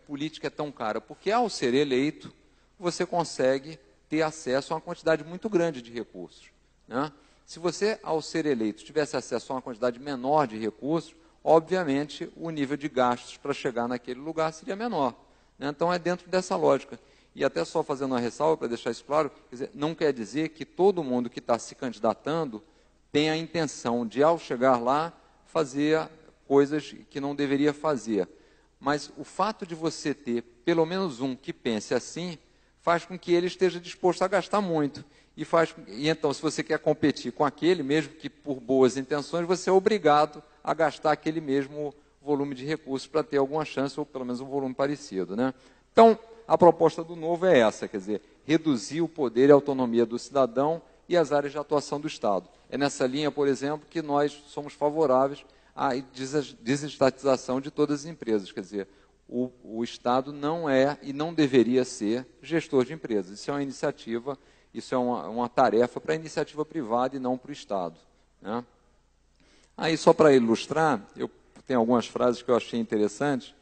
política é tão cara? Porque, ao ser eleito, você consegue ter acesso a uma quantidade muito grande de recursos, né? Se você, ao ser eleito, tivesse acesso a uma quantidade menor de recursos, obviamente, o nível de gastos para chegar naquele lugar seria menor, né? Então, é dentro dessa lógica. E até só fazendo uma ressalva, para deixar isso claro, quer dizer, não quer dizer que todo mundo que está se candidatando tem a intenção de, ao chegar lá, fazer coisas que não deveria fazer. Mas o fato de você ter pelo menos um que pense assim, faz com que ele esteja disposto a gastar muito. E então, se você quer competir com aquele, mesmo que por boas intenções, você é obrigado a gastar aquele mesmo volume de recursos para ter alguma chance, ou pelo menos um volume parecido, né? Então, a proposta do Novo é essa, quer dizer, reduzir o poder e a autonomia do cidadão e as áreas de atuação do Estado. É nessa linha, por exemplo, que nós somos favoráveis à desestatização de todas as empresas. Quer dizer, o Estado não é e não deveria ser gestor de empresas. Isso é uma iniciativa, isso é uma tarefa para a iniciativa privada e não para o Estado, né? Aí, só para ilustrar, eu tenho algumas frases que eu achei interessantes.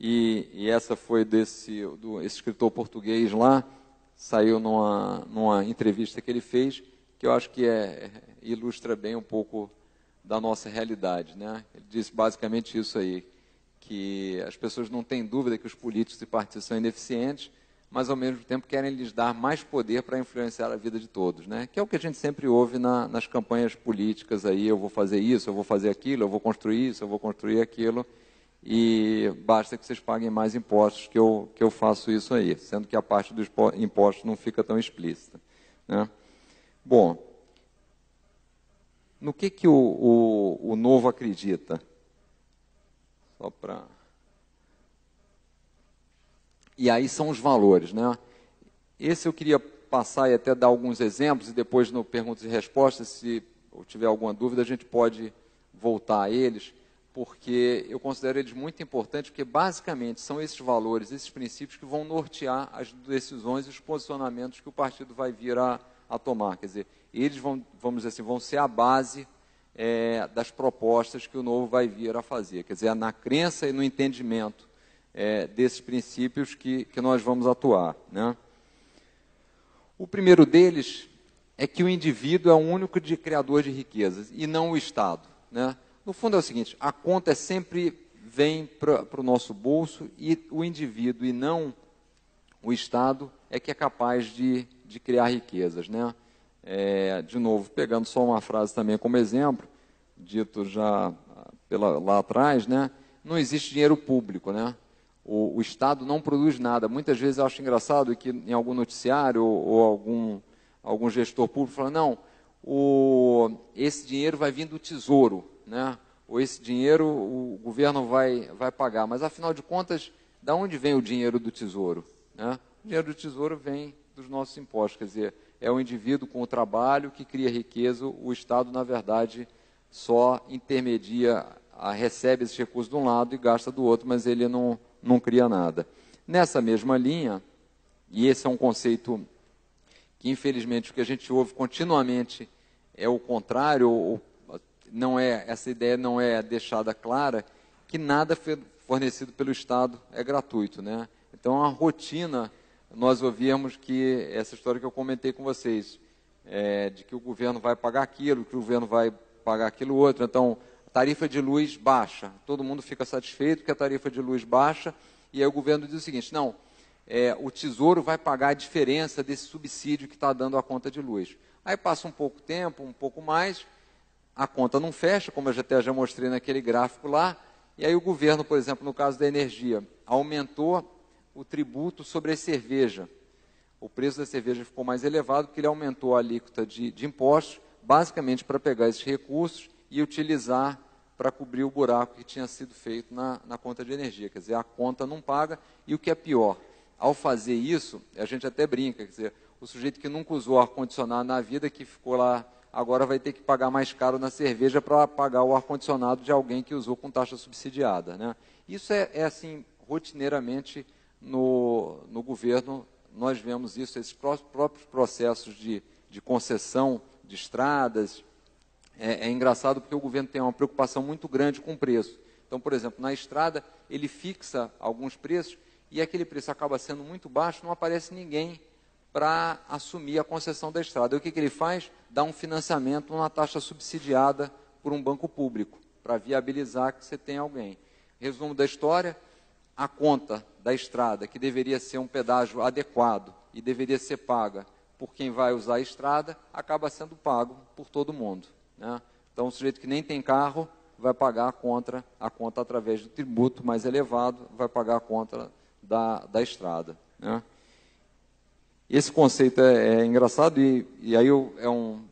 E essa foi esse escritor português lá, saiu numa entrevista que ele fez, que eu acho que ilustra bem um pouco da nossa realidade, né? Ele disse basicamente isso aí, que as pessoas não têm dúvida que os políticos e partidos são ineficientes, mas ao mesmo tempo querem lhes dar mais poder para influenciar a vida de todos, né? Que é o que a gente sempre ouve nas campanhas políticas aí, eu vou fazer isso, eu vou fazer aquilo, eu vou construir isso, eu vou construir aquilo. E basta que vocês paguem mais impostos que eu faço isso aí, sendo que a parte dos impostos não fica tão explícita, né? Bom, no que o Novo acredita? Só para... E aí são os valores, né? Esse eu queria passar e até dar alguns exemplos, e depois no perguntas e respostas, se eu tiver alguma dúvida, a gente pode voltar a eles, porque eu considero eles muito importantes, porque basicamente são esses valores, esses princípios que vão nortear as decisões e os posicionamentos que o partido vai vir a tomar. Quer dizer, eles vamos dizer assim, vão ser a base das propostas que o Novo vai vir a fazer. Quer dizer, na crença e no entendimento desses princípios que nós vamos atuar, né? O primeiro deles é que o indivíduo é o único criador de riquezas, e não o Estado, né? No fundo é o seguinte, a conta sempre vem para o nosso bolso e o indivíduo e não o Estado é que é capaz de criar riquezas, né? De novo, pegando só uma frase também como exemplo, dito já lá atrás, né? Não existe dinheiro público, né? O Estado não produz nada. Muitas vezes eu acho engraçado que em algum noticiário ou algum gestor público fala, não, esse dinheiro vai vir do Tesouro, né? Ou esse dinheiro o governo vai pagar. Mas, afinal de contas, de onde vem o dinheiro do Tesouro, né? O dinheiro do Tesouro vem dos nossos impostos. Quer dizer, é o indivíduo com o trabalho que cria riqueza. O Estado, na verdade, só intermedia, recebe esses recursos de um lado e gasta do outro, mas ele não cria nada. Nessa mesma linha, e esse é um conceito que, infelizmente, o que a gente ouve continuamente é o contrário, essa ideia não é deixada clara, que nada fornecido pelo Estado é gratuito, né? Então, a rotina, nós ouvimos que, essa história que eu comentei com vocês, de que o governo vai pagar aquilo, que o governo vai pagar aquilo outro. Então, a tarifa de luz baixa, todo mundo fica satisfeito que a tarifa de luz baixa, e aí o governo diz o seguinte, não, o Tesouro vai pagar a diferença desse subsídio que está dando a conta de luz. Aí passa um pouco tempo, um pouco mais, a conta não fecha, como eu já mostrei naquele gráfico lá, e aí o governo, por exemplo, no caso da energia, aumentou o tributo sobre a cerveja. O preço da cerveja ficou mais elevado porque ele aumentou a alíquota de impostos, basicamente para pegar esses recursos e utilizar para cobrir o buraco que tinha sido feito na conta de energia. Quer dizer, a conta não paga e o que é pior, ao fazer isso, a gente até brinca, quer dizer, o sujeito que nunca usou ar-condicionado na vida, que ficou lá, agora vai ter que pagar mais caro na cerveja para pagar o ar-condicionado de alguém que usou com taxa subsidiada, né? Isso é assim, rotineiramente no governo, nós vemos isso, esses próprios processos de concessão de estradas. É engraçado porque o governo tem uma preocupação muito grande com o preço. Então, por exemplo, na estrada, ele fixa alguns preços e aquele preço acaba sendo muito baixo, não aparece ninguém para assumir a concessão da estrada. E o que ele faz? Dá um financiamento numa taxa subsidiada por um banco público, para viabilizar que você tenha alguém. Resumo da história, a conta da estrada, que deveria ser um pedágio adequado e deveria ser paga por quem vai usar a estrada, acaba sendo pago por todo mundo, né? Então, o sujeito que nem tem carro vai pagar a conta através do tributo mais elevado, vai pagar a conta da estrada, né? Esse conceito é engraçado e aí é um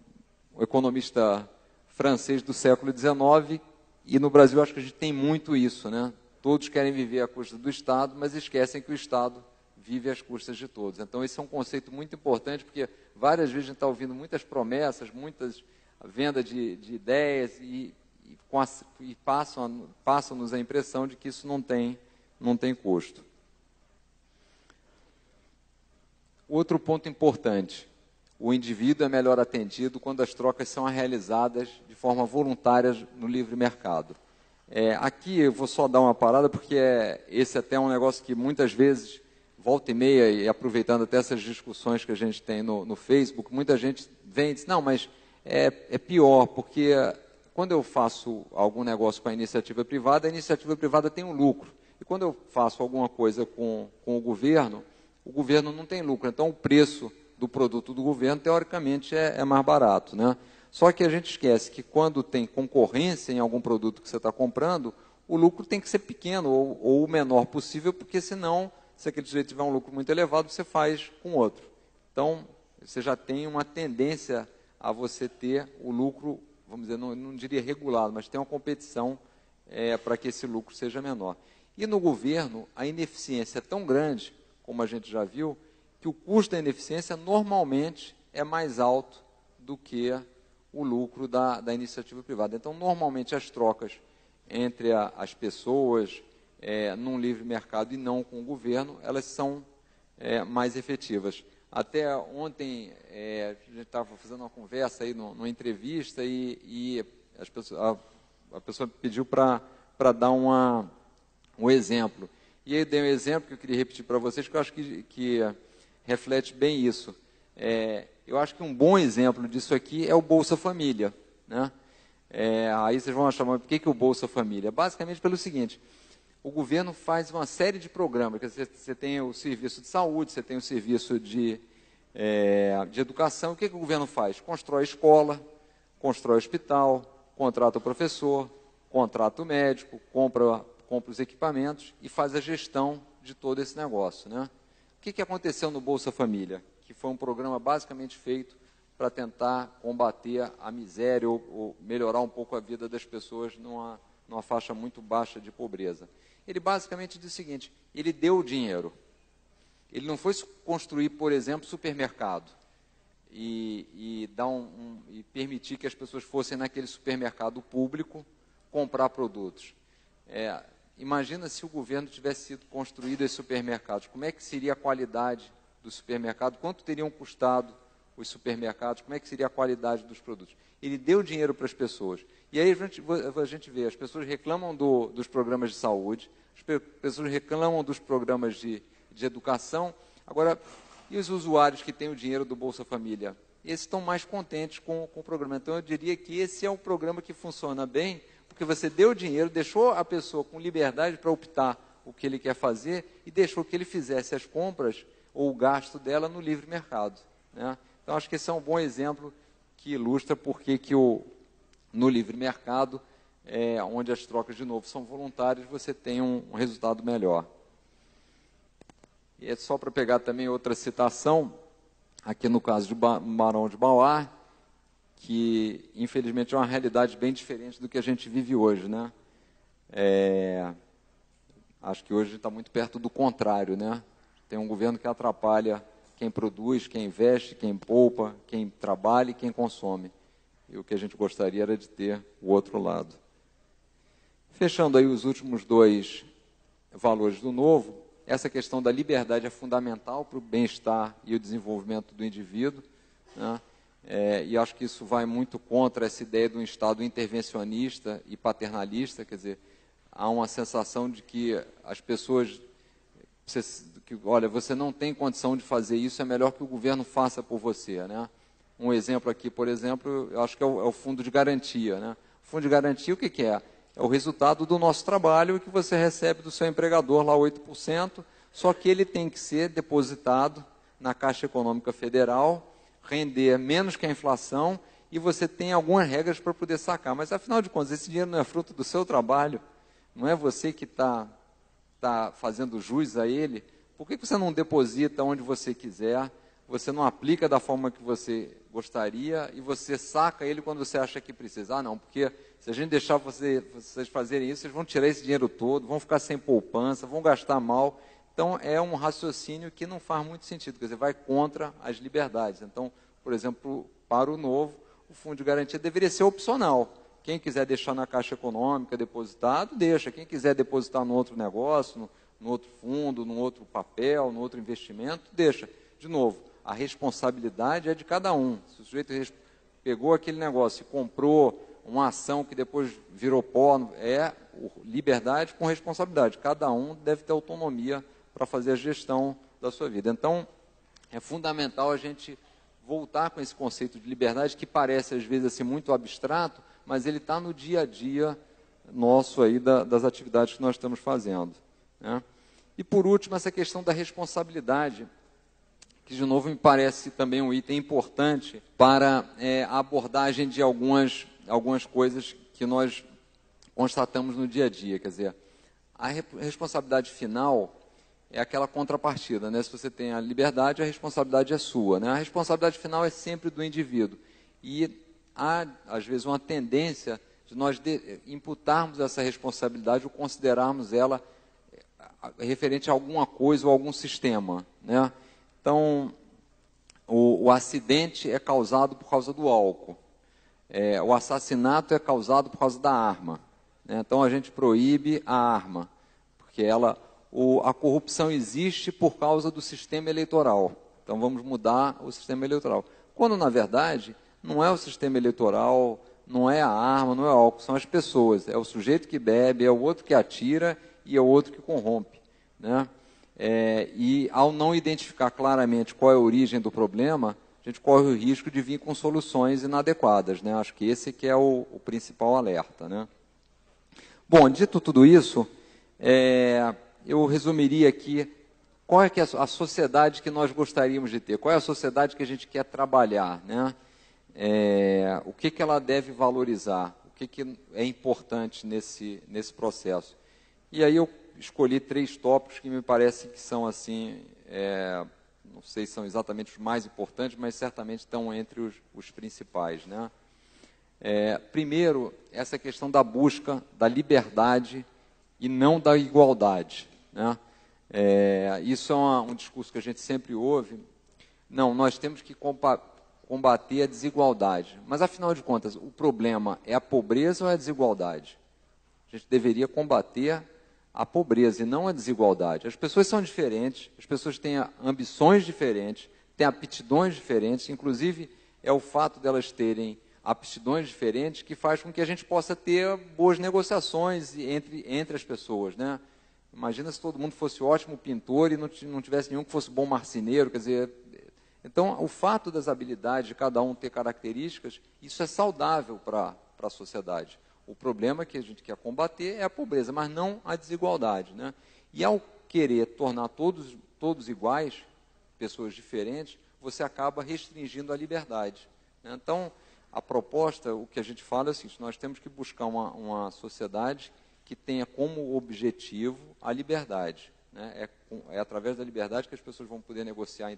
economista francês do século XIX e no Brasil acho que a gente tem muito isso, né? Todos querem viver à custa do Estado, mas esquecem que o Estado vive às custas de todos. Então, esse é um conceito muito importante, porque várias vezes a gente está ouvindo muitas promessas, muitas vendas de ideias e passam-nos a impressão de que isso não tem custo. Outro ponto importante, o indivíduo é melhor atendido quando as trocas são realizadas de forma voluntária no livre mercado. Aqui eu vou só dar uma parada, porque esse até é um negócio que muitas vezes, volta e meia, e aproveitando até essas discussões que a gente tem no Facebook, muita gente vem e diz, não, mas é pior, porque quando eu faço algum negócio com a iniciativa privada tem um lucro. E quando eu faço alguma coisa com o governo não tem lucro. Então, o preço do produto do governo, teoricamente, é mais barato, né? Só que a gente esquece que quando tem concorrência em algum produto que você está comprando, o lucro tem que ser pequeno ou o menor possível, porque senão, se aquele sujeito tiver um lucro muito elevado, você faz com outro. Então, você já tem uma tendência a você ter o lucro, vamos dizer, não diria regulado, mas tem uma competição para que esse lucro seja menor. E no governo, a ineficiência é tão grande, como a gente já viu, que o custo da ineficiência normalmente é mais alto do que o lucro da iniciativa privada. Então, normalmente, as trocas entre as pessoas num livre mercado e não com o governo, elas são mais efetivas. Até ontem, a gente estava fazendo uma conversa aí numa entrevista e a pessoa pediu para dar um exemplo. E aí eu dei um exemplo que eu queria repetir para vocês, que eu acho que reflete bem isso. Eu acho que um bom exemplo disso aqui é o Bolsa Família, né? Aí vocês vão achar, mas por que o Bolsa Família? Basicamente pelo seguinte, o governo faz uma série de programas, você tem o serviço de saúde, você tem o serviço de educação. O que o governo faz? Constrói escola, constrói hospital, contrata o professor, contrata o médico, compra os equipamentos e faz a gestão de todo esse negócio, né? O que aconteceu no Bolsa Família? Que foi um programa basicamente feito para tentar combater a miséria ou melhorar um pouco a vida das pessoas numa faixa muito baixa de pobreza. Ele basicamente diz o seguinte, ele deu o dinheiro. Ele não foi construir, por exemplo, supermercado e permitir que as pessoas fossem naquele supermercado público comprar produtos. Imagina se o governo tivesse sido construído esses supermercados. Como é que seria a qualidade do supermercado? Quanto teriam custado os supermercados? Como é que seria a qualidade dos produtos? Ele deu dinheiro para as pessoas. E aí a gente vê, as pessoas reclamam dos programas de saúde, as pessoas reclamam dos programas de educação. Agora, e os usuários que têm o dinheiro do Bolsa Família? Esses estão mais contentes com o programa. Então, eu diria que esse é um programa que funciona bem, porque você deu dinheiro, deixou a pessoa com liberdade para optar o que ele quer fazer e deixou que ele fizesse as compras ou o gasto dela no livre mercado, né? Então, acho que esse é um bom exemplo que ilustra por que no livre mercado, onde as trocas, de novo, são voluntárias, você tem um resultado melhor. E é só para pegar também outra citação, aqui no caso de Barão de Mauá, que, infelizmente, é uma realidade bem diferente do que a gente vive hoje, né? Acho que hoje está muito perto do contrário, né? Tem um governo que atrapalha quem produz, quem investe, quem poupa, quem trabalha e quem consome. E o que a gente gostaria era de ter o outro lado. Fechando aí os últimos dois valores do novo, essa questão da liberdade é fundamental para o bem-estar e o desenvolvimento do indivíduo, né? E acho que isso vai muito contra essa ideia de um Estado intervencionista e paternalista, quer dizer, há uma sensação de que as pessoas, olha, você não tem condição de fazer isso, é melhor que o governo faça por você, né? Um exemplo aqui, por exemplo, eu acho que é o fundo de garantia, né? O fundo de garantia, o que é? É o resultado do nosso trabalho que você recebe do seu empregador, lá 8%, só que ele tem que ser depositado na Caixa Econômica Federal, render menos que a inflação, e você tem algumas regras para poder sacar. Mas, afinal de contas, esse dinheiro não é fruto do seu trabalho, não é você que está fazendo jus a ele. Por que você não deposita onde você quiser, você não aplica da forma que você gostaria e você saca ele quando você acha que precisa? Ah, não, porque se a gente deixar vocês fazerem isso, vocês vão tirar esse dinheiro todo, vão ficar sem poupança, vão gastar mal. Então, é um raciocínio que não faz muito sentido, quer dizer, vai contra as liberdades. Então, por exemplo, para o novo, o fundo de garantia deveria ser opcional. Quem quiser deixar na Caixa Econômica depositado, deixa. Quem quiser depositar no outro negócio, no outro fundo, no outro papel, no outro investimento, deixa. De novo, a responsabilidade é de cada um. Se o sujeito pegou aquele negócio e comprou uma ação que depois virou pó, liberdade com responsabilidade. Cada um deve ter autonomia para fazer a gestão da sua vida. Então, é fundamental a gente voltar com esse conceito de liberdade, que parece, às vezes, assim, muito abstrato, mas ele está no dia a dia nosso aí das atividades que nós estamos fazendo, né? E, por último, essa questão da responsabilidade, que, de novo, me parece também um item importante para a abordagem de algumas coisas que nós constatamos no dia a dia. Quer dizer, a responsabilidade final é aquela contrapartida, né? Se você tem a liberdade, a responsabilidade é sua, né? A responsabilidade final é sempre do indivíduo. E há, às vezes, uma tendência de nós imputarmos essa responsabilidade ou considerarmos ela referente a alguma coisa ou algum sistema, né? Então, o acidente é causado por causa do álcool. O assassinato é causado por causa da arma, né? Então, a gente proíbe a arma, porque a corrupção existe por causa do sistema eleitoral. Então, vamos mudar o sistema eleitoral. Quando, na verdade, não é o sistema eleitoral, não é a arma, não é o álcool, são as pessoas. É o sujeito que bebe, é o outro que atira e é o outro que corrompe, né? E, ao não identificar claramente qual é a origem do problema, a gente corre o risco de vir com soluções inadequadas, né? Acho que esse que é o principal alerta, né? Bom, dito tudo isso, eu resumiria aqui qual é que é a sociedade que nós gostaríamos de ter, qual é a sociedade que a gente quer trabalhar, né? O que ela deve valorizar, o que é importante nesse processo. E aí eu escolhi 3 tópicos que me parece que são assim, não sei se são exatamente os mais importantes, mas certamente estão entre os principais, né? Primeiro, essa questão da busca da liberdade e não da igualdade, né? Isso é um discurso que a gente sempre ouve. Não, nós temos que combater a desigualdade. Mas, afinal de contas, o problema é a pobreza ou é a desigualdade? A gente deveria combater a pobreza e não a desigualdade. As pessoas são diferentes, as pessoas têm ambições diferentes, têm aptidões diferentes, inclusive é o fato delas terem aptidões diferentes que faz com que a gente possa ter boas negociações entre as pessoas, né? Imagina se todo mundo fosse ótimo pintor e não tivesse nenhum que fosse bom marceneiro, quer dizer... Então, o fato das habilidades de cada um ter características, isso é saudável para a sociedade. O problema que a gente quer combater é a pobreza, mas não a desigualdade, né? E ao querer tornar todos iguais, pessoas diferentes, você acaba restringindo a liberdade, né? Então, a proposta, o que a gente fala é o seguinte: nós temos que buscar uma sociedade que tenha como objetivo a liberdade, né? É através da liberdade que as pessoas vão poder negociar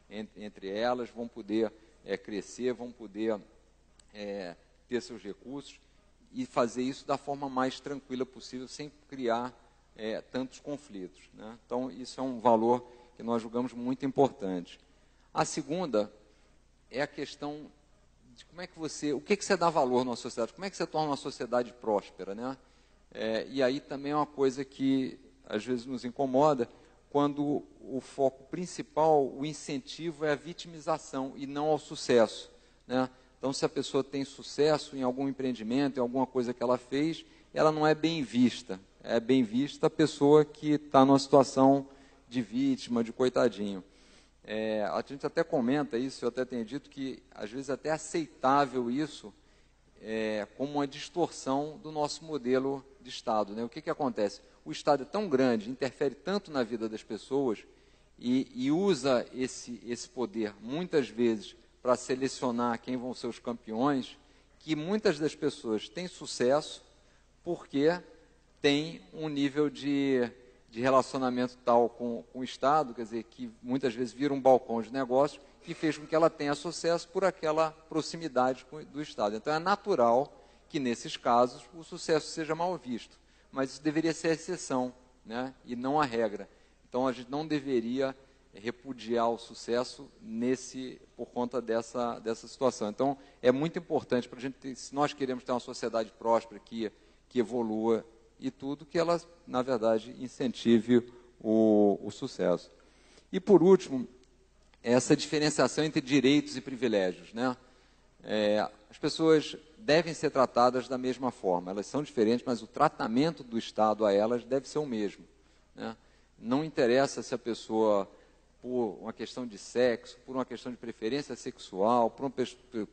entre elas, vão poder crescer, vão poder ter seus recursos e fazer isso da forma mais tranquila possível, sem criar tantos conflitos, né? Então, isso é um valor que nós julgamos muito importante. A segunda é a questão de como é que o que você dá valor numa sociedade, como é que você torna uma sociedade próspera, né? E aí também é uma coisa que às vezes nos incomoda, quando o foco principal, o incentivo é a vitimização e não ao sucesso, né? Então, se a pessoa tem sucesso em algum empreendimento, em alguma coisa que ela fez, ela não é bem vista. É bem vista a pessoa que está numa situação de vítima, de coitadinho. A gente até comenta isso, eu até tenho dito que, às vezes, até é aceitável isso como uma distorção do nosso modelo de Estado, né? O que acontece? O Estado é tão grande, interfere tanto na vida das pessoas e usa esse poder, muitas vezes, para selecionar quem vão ser os campeões, que muitas das pessoas têm sucesso porque tem um nível de relacionamento tal com o Estado, quer dizer, que muitas vezes vira um balcão de negócio, que fez com que ela tenha sucesso por aquela proximidade do Estado. Então, é natural que, nesses casos, o sucesso seja mal visto. Mas isso deveria ser a exceção, né? E não a regra. Então, a gente não deveria repudiar o sucesso por conta dessa situação. Então, é muito importante para a gente, se nós queremos ter uma sociedade próspera, que evolua e tudo, que ela, na verdade, incentive o sucesso. E, por último, essa diferenciação entre direitos e privilégios, né? As pessoas devem ser tratadas da mesma forma. Elas são diferentes, mas o tratamento do Estado a elas deve ser o mesmo, né? Não interessa se a pessoa, por uma questão de sexo, por uma questão de preferência sexual, por uma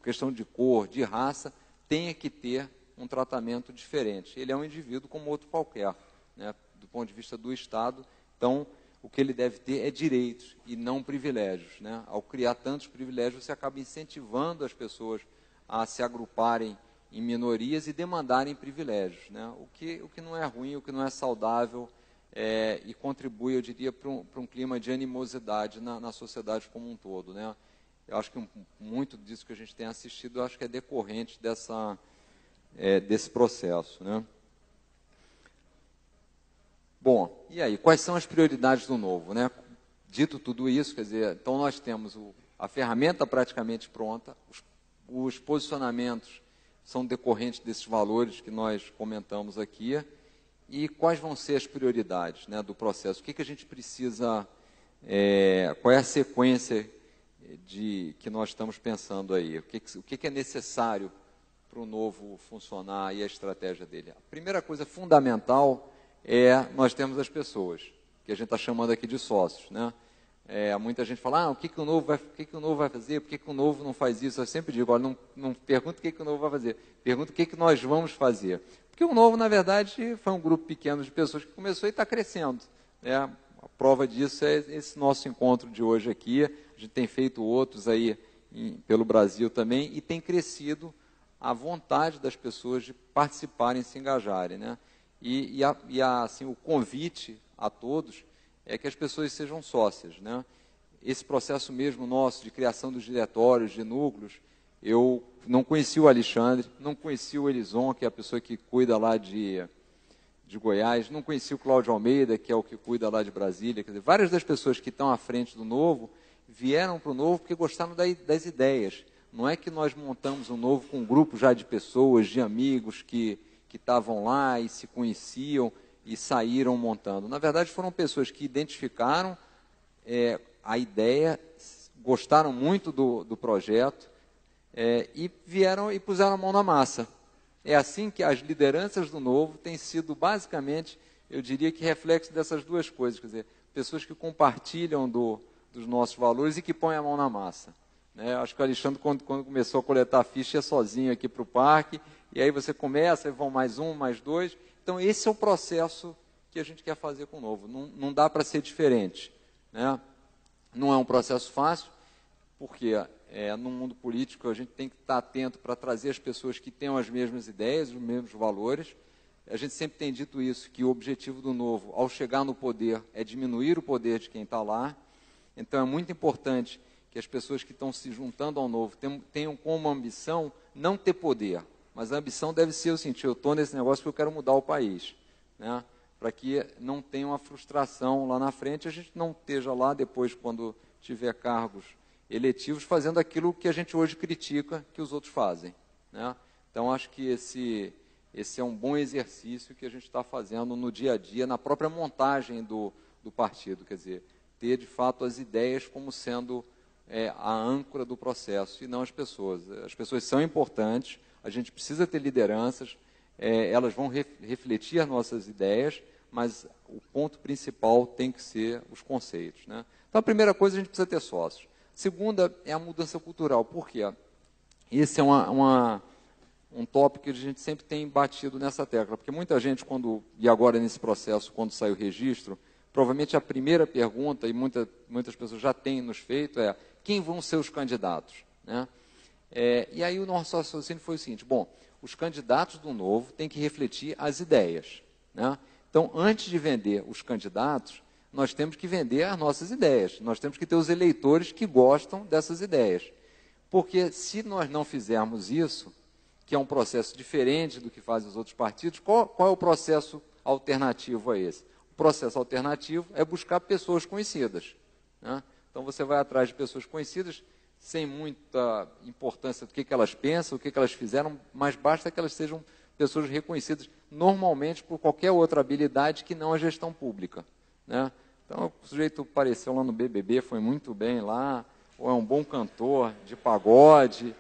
questão de cor, de raça, tenha que ter um tratamento diferente. Ele é um indivíduo como outro qualquer, né? Do ponto de vista do Estado. Então, o que ele deve ter é direitos e não privilégios, né? Ao criar tantos privilégios, você acaba incentivando as pessoas a se agruparem em minorias e demandarem privilégios, né? O que não é ruim, o que não é saudável, e contribui, eu diria, para um clima de animosidade na sociedade como um todo, né? Eu acho que muito disso que a gente tem assistido, eu acho que é decorrente desse processo, né? Bom, e aí, quais são as prioridades do novo, né? Dito tudo isso, quer dizer, então nós temos a ferramenta praticamente pronta, os posicionamentos são decorrentes desses valores que nós comentamos aqui, e quais vão ser as prioridades, né, do processo? O que a gente precisa, qual é a sequência que nós estamos pensando aí? O que é necessário para o novo funcionar e a estratégia dele? A primeira coisa fundamental nós temos as pessoas, que a gente está chamando aqui de sócios, né? Muita gente fala, o que o novo vai fazer, por que o novo não faz isso? Eu sempre digo, olha, não pergunta o que o novo vai fazer, pergunta o que nós vamos fazer. Porque o novo, na verdade, foi um grupo pequeno de pessoas que começou e está crescendo, né? A prova disso é esse nosso encontro de hoje aqui. A gente tem feito outros aí pelo Brasil também e tem crescido a vontade das pessoas de participarem, se engajarem, né? Assim, o convite a todos é que as pessoas sejam sócias, né? Esse processo mesmo nosso de criação dos diretórios, de núcleos, eu não conheci o Alexandre, não conheci o Elison, que é a pessoa que cuida lá de Goiás, não conheci o Cláudio Almeida, que é o que cuida lá de Brasília. Quer dizer, várias das pessoas que estão à frente do Novo vieram para o Novo porque gostaram das ideias. Não é que nós montamos o Novo com um grupo já de pessoas, de amigos que estavam lá e se conheciam e saíram montando. Na verdade, foram pessoas que identificaram a ideia, gostaram muito do projeto e vieram e puseram a mão na massa. É assim que as lideranças do Novo têm sido, basicamente, eu diria que reflexo dessas duas coisas, quer dizer, pessoas que compartilham dos nossos valores e que põem a mão na massa, né? Acho que o Alexandre, quando começou a coletar a ficha, ia sozinho aqui para o parque, e aí você começa, e vão mais um, mais dois. Então, esse é o processo que a gente quer fazer com o Novo. Não dá para ser diferente, né? Não é um processo fácil, porque no mundo político a gente tem que estar atento para trazer as pessoas que tenham as mesmas ideias, os mesmos valores. A gente sempre tem dito isso, que o objetivo do Novo, ao chegar no poder, é diminuir o poder de quem está lá. Então é muito importante que as pessoas que estão se juntando ao Novo tenham como ambição não ter poder, mas a ambição deve ser o seguinte: eu estou nesse negócio porque eu quero mudar o país, né? Para que não tenha uma frustração lá na frente, a gente não esteja lá depois, quando tiver cargos eletivos, fazendo aquilo que a gente hoje critica que os outros fazem, né? Então, acho que esse é um bom exercício que a gente está fazendo no dia a dia, na própria montagem do partido, quer dizer, ter de fato as ideias como sendo a âncora do processo, e não as pessoas. As pessoas são importantes, a gente precisa ter lideranças, elas vão refletir as nossas ideias, mas o ponto principal tem que ser os conceitos, né? Então, a primeira coisa, a gente precisa ter sócios. Segunda é a mudança cultural. Por quê? Esse é um tópico que a gente sempre tem batido nessa tecla, porque muita gente, e agora nesse processo, quando sai o registro, provavelmente a primeira pergunta, e muitas pessoas já têm nos feito, é: quem vão ser os candidatos, né? E aí o nosso raciocínio foi o seguinte: bom, os candidatos do Novo têm que refletir as ideias, né? Então, antes de vender os candidatos, nós temos que vender as nossas ideias, nós temos que ter os eleitores que gostam dessas ideias, porque se nós não fizermos isso, que é um processo diferente do que fazem os outros partidos, qual é o processo alternativo a esse? O processo alternativo é buscar pessoas conhecidas, né? Então, você vai atrás de pessoas conhecidas, sem muita importância do que elas pensam, o que elas fizeram, mas basta que elas sejam pessoas reconhecidas, normalmente por qualquer outra habilidade que não a gestão pública, né? Então, o sujeito apareceu lá no BBB, foi muito bem lá, ou é um bom cantor de pagode,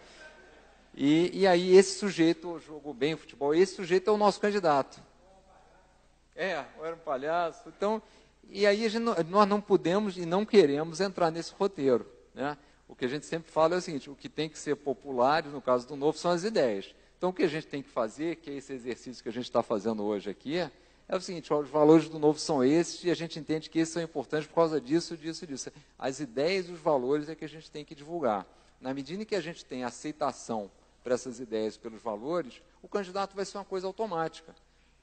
e aí esse sujeito jogou bem o futebol, esse sujeito é o nosso candidato. Ou era um palhaço. Então, e aí nós não podemos e não queremos entrar nesse roteiro, né? O que a gente sempre fala é o seguinte: o que tem que ser popular, no caso do Novo, são as ideias. Então, o que a gente tem que fazer, que é esse exercício que a gente está fazendo hoje aqui, é o seguinte: os valores do Novo são esses, e a gente entende que esses são importantes por causa disso, disso e disso. As ideias e os valores é que a gente tem que divulgar. Na medida em que a gente tem aceitação para essas ideias, pelos valores, o candidato vai ser uma coisa automática,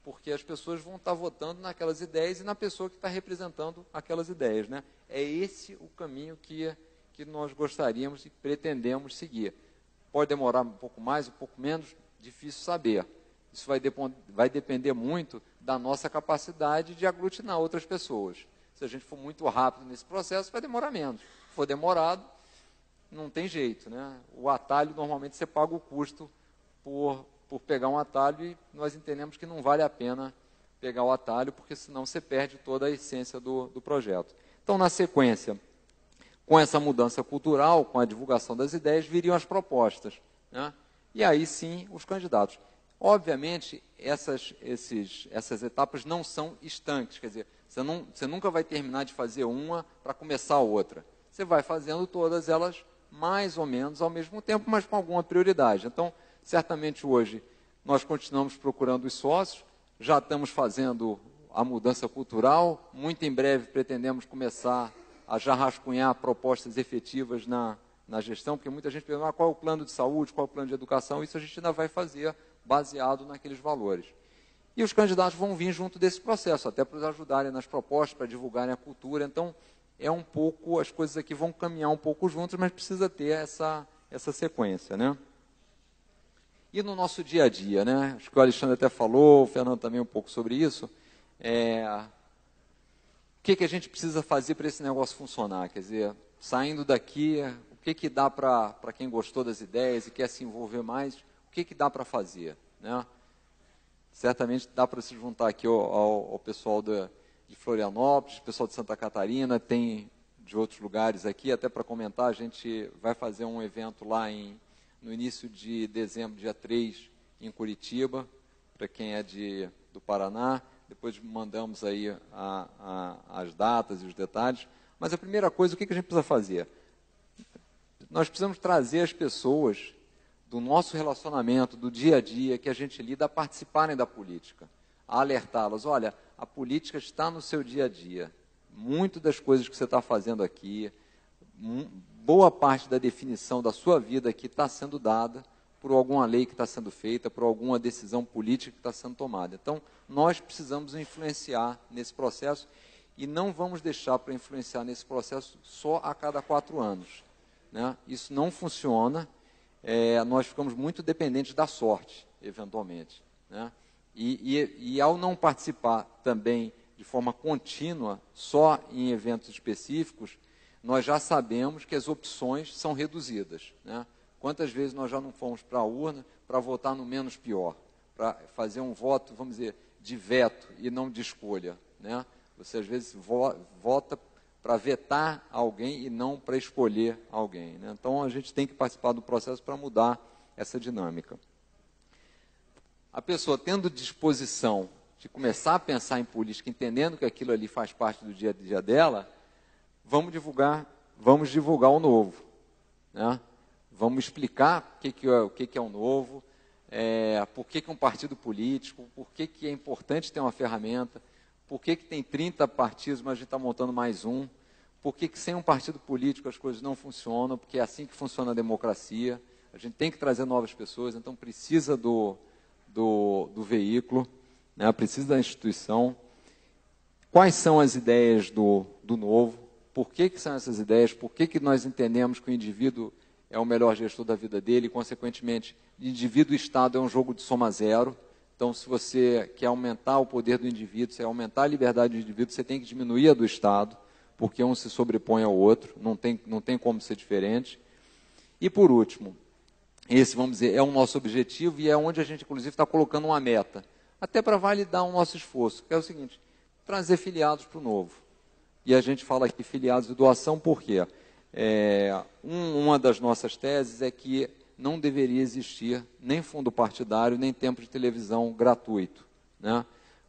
porque as pessoas vão estar votando naquelas ideias e na pessoa que está representando aquelas ideias, né? É esse o caminho que nós gostaríamos e pretendemos seguir. Pode demorar um pouco mais, um pouco menos, difícil saber. Isso vai depender muito da nossa capacidade de aglutinar outras pessoas. Se a gente for muito rápido nesse processo, vai demorar menos. Se for demorado, não tem jeito, né? O atalho, normalmente, você paga o custo por pegar um atalho, e nós entendemos que não vale a pena pegar o atalho, porque senão você perde toda a essência do projeto. Então, na sequência, com essa mudança cultural, com a divulgação das ideias, viriam as propostas, né? E aí sim os candidatos. Obviamente, essas etapas não são estanques, quer dizer, você nunca vai terminar de fazer uma para começar a outra. Você vai fazendo todas elas mais ou menos ao mesmo tempo, mas com alguma prioridade. Então, certamente hoje nós continuamos procurando os sócios, já estamos fazendo a mudança cultural, muito em breve pretendemos começar a já rascunhar propostas efetivas na gestão, porque muita gente pergunta qual é o plano de saúde, qual é o plano de educação, isso a gente ainda vai fazer baseado naqueles valores. E os candidatos vão vir junto desse processo, até para nos ajudarem nas propostas, para divulgarem a cultura. Então, é um pouco, as coisas aqui vão caminhar um pouco juntas, mas precisa ter essa sequência, né? E no nosso dia a dia, né? Acho que o Alexandre até falou, o Fernando também um pouco sobre isso. O que a gente precisa fazer para esse negócio funcionar? Quer dizer, saindo daqui, o que dá para quem gostou das ideias e quer se envolver mais, o que dá para fazer, né? Certamente dá para se juntar aqui ao pessoal de Florianópolis, pessoal de Santa Catarina, tem de outros lugares aqui, até para comentar, a gente vai fazer um evento lá no início de dezembro, dia 3, em Curitiba, para quem é do Paraná. Depois mandamos aí as datas e os detalhes. Mas a primeira coisa, o que a gente precisa fazer? Nós precisamos trazer as pessoas do nosso relacionamento, do dia a dia, que a gente lida, a participarem da política, a alertá-las. Olha, a política está no seu dia a dia. Muito das coisas que você está fazendo aqui, boa parte da definição da sua vida aqui está sendo dada por alguma lei que está sendo feita, por alguma decisão política que está sendo tomada. Então, nós precisamos influenciar nesse processo e não vamos deixar para influenciar nesse processo só a cada 4 anos. Né? Isso não funciona, nós ficamos muito dependentes da sorte, eventualmente. Né? E ao não participar também de forma contínua, só em eventos específicos, nós já sabemos que as opções são reduzidas. Né? Quantas vezes nós já não fomos para a urna para votar no menos pior, para fazer um voto, vamos dizer, de veto e não de escolha. Né? Você, às vezes, vota para vetar alguém e não para escolher alguém. Né? Então, a gente tem que participar do processo para mudar essa dinâmica. A pessoa tendo disposição de começar a pensar em política, entendendo que aquilo ali faz parte do dia a dia dela, vamos divulgar o novo. Né? Vamos explicar o que é o novo, por que é um partido político, por que é importante ter uma ferramenta, por que tem 30 partidos, mas a gente está montando mais um, por que sem um partido político as coisas não funcionam, porque é assim que funciona a democracia, a gente tem que trazer novas pessoas, então precisa do veículo, né? Precisa da instituição. Quais são as ideias do novo? Por que são essas ideias? Por que nós entendemos que o indivíduo é o melhor gestor da vida dele, e, consequentemente, indivíduo e Estado é um jogo de soma zero. Então, se você quer aumentar o poder do indivíduo, se quer aumentar a liberdade do indivíduo, você tem que diminuir a do Estado, porque um se sobrepõe ao outro, não tem como ser diferente. E, por último, esse, vamos dizer, é o nosso objetivo e é onde a gente, inclusive, está colocando uma meta, até para validar o nosso esforço, que é o seguinte: trazer filiados para o novo. E a gente fala aqui filiados de doação, por quê? Uma das nossas teses é que não deveria existir nem fundo partidário, nem tempo de televisão gratuito, né?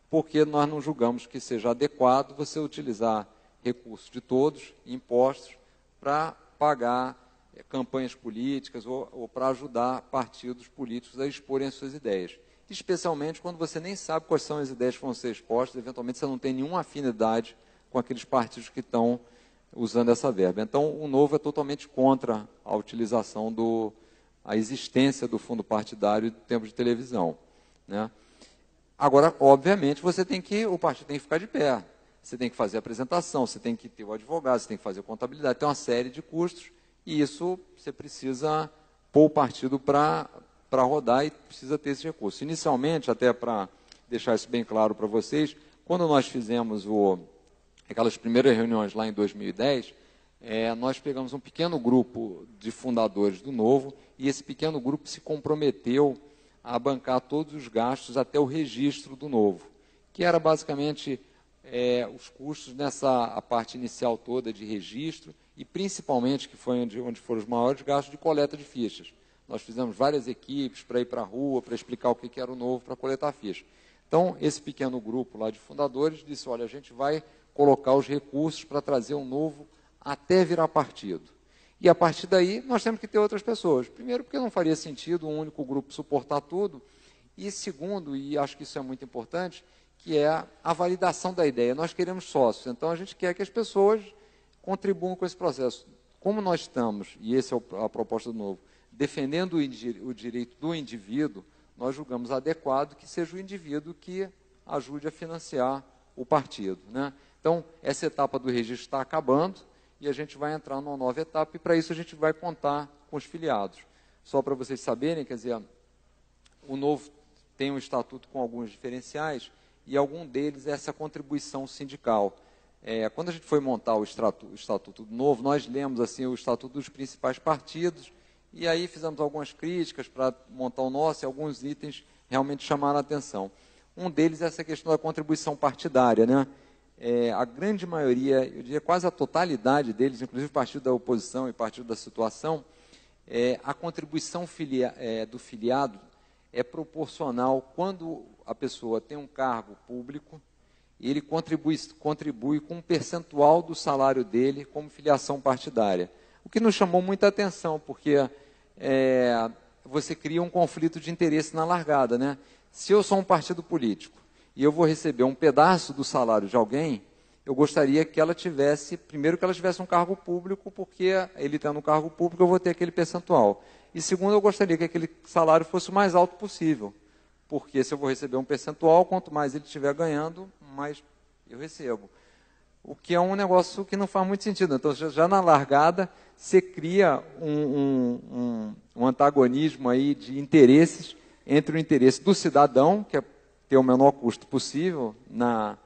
Porque nós não julgamos que seja adequado você utilizar recursos de todos, impostos, para pagar campanhas políticas ou para ajudar partidos políticos a exporem as suas ideias. Especialmente quando você nem sabe quais são as ideias que vão ser expostas, eventualmente você não tem nenhuma afinidade com aqueles partidos que estão usando essa verba. Então, o Novo é totalmente contra a utilização a existência do fundo partidário e do tempo de televisão. Né? Agora, obviamente, o partido tem que ficar de pé. Você tem que fazer a apresentação, você tem que ter o advogado, você tem que fazer a contabilidade, tem uma série de custos, e isso você precisa pôr o partido para rodar e precisa ter esse recurso. Inicialmente, até para deixar isso bem claro para vocês, quando nós fizemos aquelas primeiras reuniões lá em 2010, nós pegamos um pequeno grupo de fundadores do Novo e esse pequeno grupo se comprometeu a bancar todos os gastos até o registro do Novo, que era basicamente os custos a parte inicial toda de registro e principalmente, que foi onde foram os maiores gastos, de coleta de fichas. Nós fizemos várias equipes para ir para a rua, para explicar o que era o Novo, para coletar fichas. Então, esse pequeno grupo lá de fundadores disse: olha, a gente vai colocar os recursos para trazer um Novo até virar partido. E a partir daí, nós temos que ter outras pessoas. Primeiro, porque não faria sentido um único grupo suportar tudo. E segundo, e acho que isso é muito importante, que é a validação da ideia. Nós queremos sócios, então a gente quer que as pessoas contribuam com esse processo. Como nós estamos, e essa é a proposta do Novo, defendendo o direito do indivíduo, nós julgamos adequado que seja o indivíduo que ajude a financiar o partido. Né? Então, essa etapa do registro está acabando e a gente vai entrar numa nova etapa e, para isso, a gente vai contar com os filiados. Só para vocês saberem, quer dizer, o Novo tem um estatuto com alguns diferenciais e algum deles é essa contribuição sindical. Quando a gente foi montar o estatuto do Novo, nós lemos assim, o estatuto dos principais partidos e aí fizemos algumas críticas para montar o nosso e alguns itens realmente chamaram a atenção. Um deles é essa questão da contribuição partidária. Né? A grande maioria, eu diria quase a totalidade deles, inclusive o partido da oposição e o partido da situação, a contribuição do filiado é proporcional quando a pessoa tem um cargo público e ele contribui com um percentual do salário dele como filiação partidária. O que nos chamou muita atenção, porque você cria um conflito de interesse na largada. Né? Se eu sou um partido político e eu vou receber um pedaço do salário de alguém, eu gostaria que ela tivesse, primeiro que ela tivesse um cargo público, porque ele tendo um cargo público eu vou ter aquele percentual. E segundo, eu gostaria que aquele salário fosse o mais alto possível, porque se eu vou receber um percentual, quanto mais ele estiver ganhando, mais eu recebo. O que é um negócio que não faz muito sentido. Então, já na largada, você cria um antagonismo aí de interesses entre o interesse do cidadão, que é ter o menor custo possível na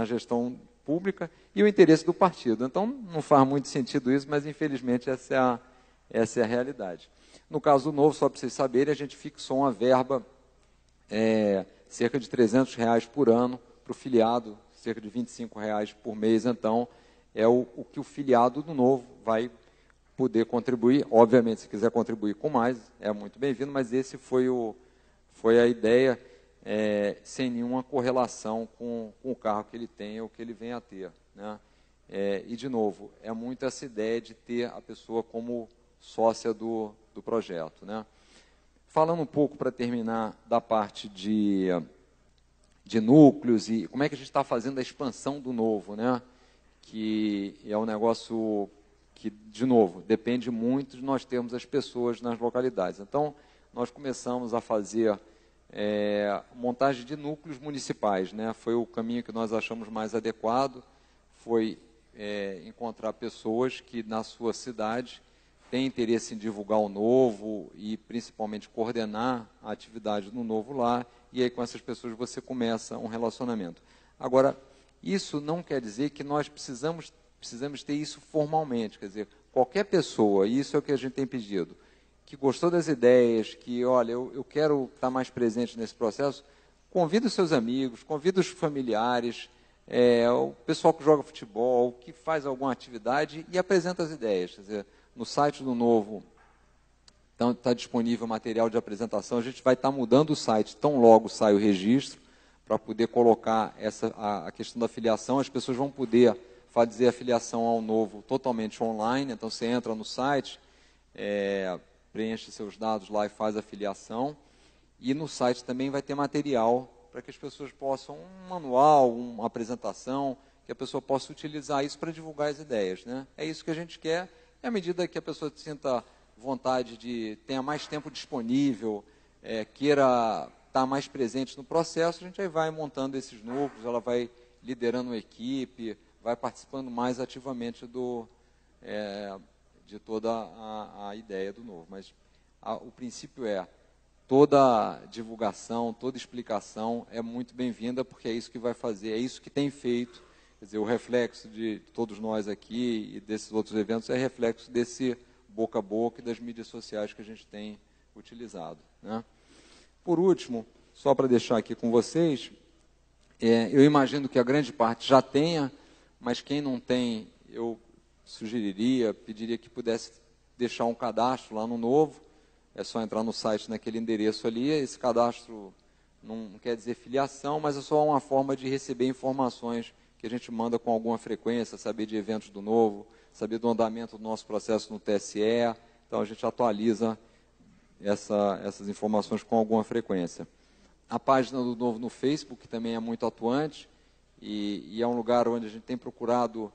gestão pública, e o interesse do partido. Então, não faz muito sentido isso, mas, infelizmente, essa é a realidade. No caso do Novo, só para vocês saberem, a gente fixou uma verba, cerca de R$300 por ano, para o filiado, cerca de R$25 por mês. Então, é o que o filiado do Novo vai poder contribuir. Obviamente, se quiser contribuir com mais, é muito bem-vindo, mas esse foi a ideia, sem nenhuma correlação com o carro que ele tem ou que ele venha a ter, né? E, de novo, é muito essa ideia de ter a pessoa como sócia do projeto, né? Falando um pouco, para terminar, da parte de núcleos e como é que a gente está fazendo a expansão do Novo, né? Que é um negócio que, de novo, depende muito de nós termos as pessoas nas localidades. Então, nós começamos a fazer montagem de núcleos municipais, né? Foi o caminho que nós achamos mais adequado, foi encontrar pessoas que, na sua cidade, têm interesse em divulgar o Novo e, principalmente, coordenar a atividade do Novo lá, e aí com essas pessoas você começa um relacionamento. Agora, isso não quer dizer que nós precisamos ter isso formalmente, quer dizer, qualquer pessoa, e isso é o que a gente tem pedido, que gostou das ideias, que, olha, eu quero estar mais presente nesse processo, convida os seus amigos, convida os familiares, o pessoal que joga futebol, que faz alguma atividade e apresenta as ideias. Quer dizer, no site do Novo está disponível material de apresentação. A gente vai estar mudando o site tão logo sai o registro, para poder colocar a questão da filiação. As pessoas vão poder fazer a filiação ao Novo totalmente online. Então, você entra no site, preenche seus dados lá e faz a filiação. E no site também vai ter material para que as pessoas possam, um manual, uma apresentação, que a pessoa possa utilizar isso para divulgar as ideias, né? É isso que a gente quer. E à medida que a pessoa sinta vontade tenha mais tempo disponível, queira estar mais presente no processo, a gente aí vai montando esses núcleos, ela vai liderando uma equipe, vai participando mais ativamente de toda a ideia do Novo. Mas o princípio toda divulgação, toda explicação é muito bem-vinda, porque é isso que vai fazer, é isso que tem feito. Quer dizer, o reflexo de todos nós aqui e desses outros eventos é reflexo desse boca a boca e das mídias sociais que a gente tem utilizado, né? Por último, só para deixar aqui com vocês, eu imagino que a grande parte já tenha, mas quem não tem, eu sugeriria, pediria que pudesse deixar um cadastro lá no Novo. É só entrar no site naquele endereço ali. Esse cadastro não quer dizer filiação, mas é só uma forma de receber informações que a gente manda com alguma frequência, saber de eventos do Novo, saber do andamento do nosso processo no TSE. Então, a gente atualiza essas informações com alguma frequência. A página do Novo no Facebook também é muito atuante e é um lugar onde a gente tem procurado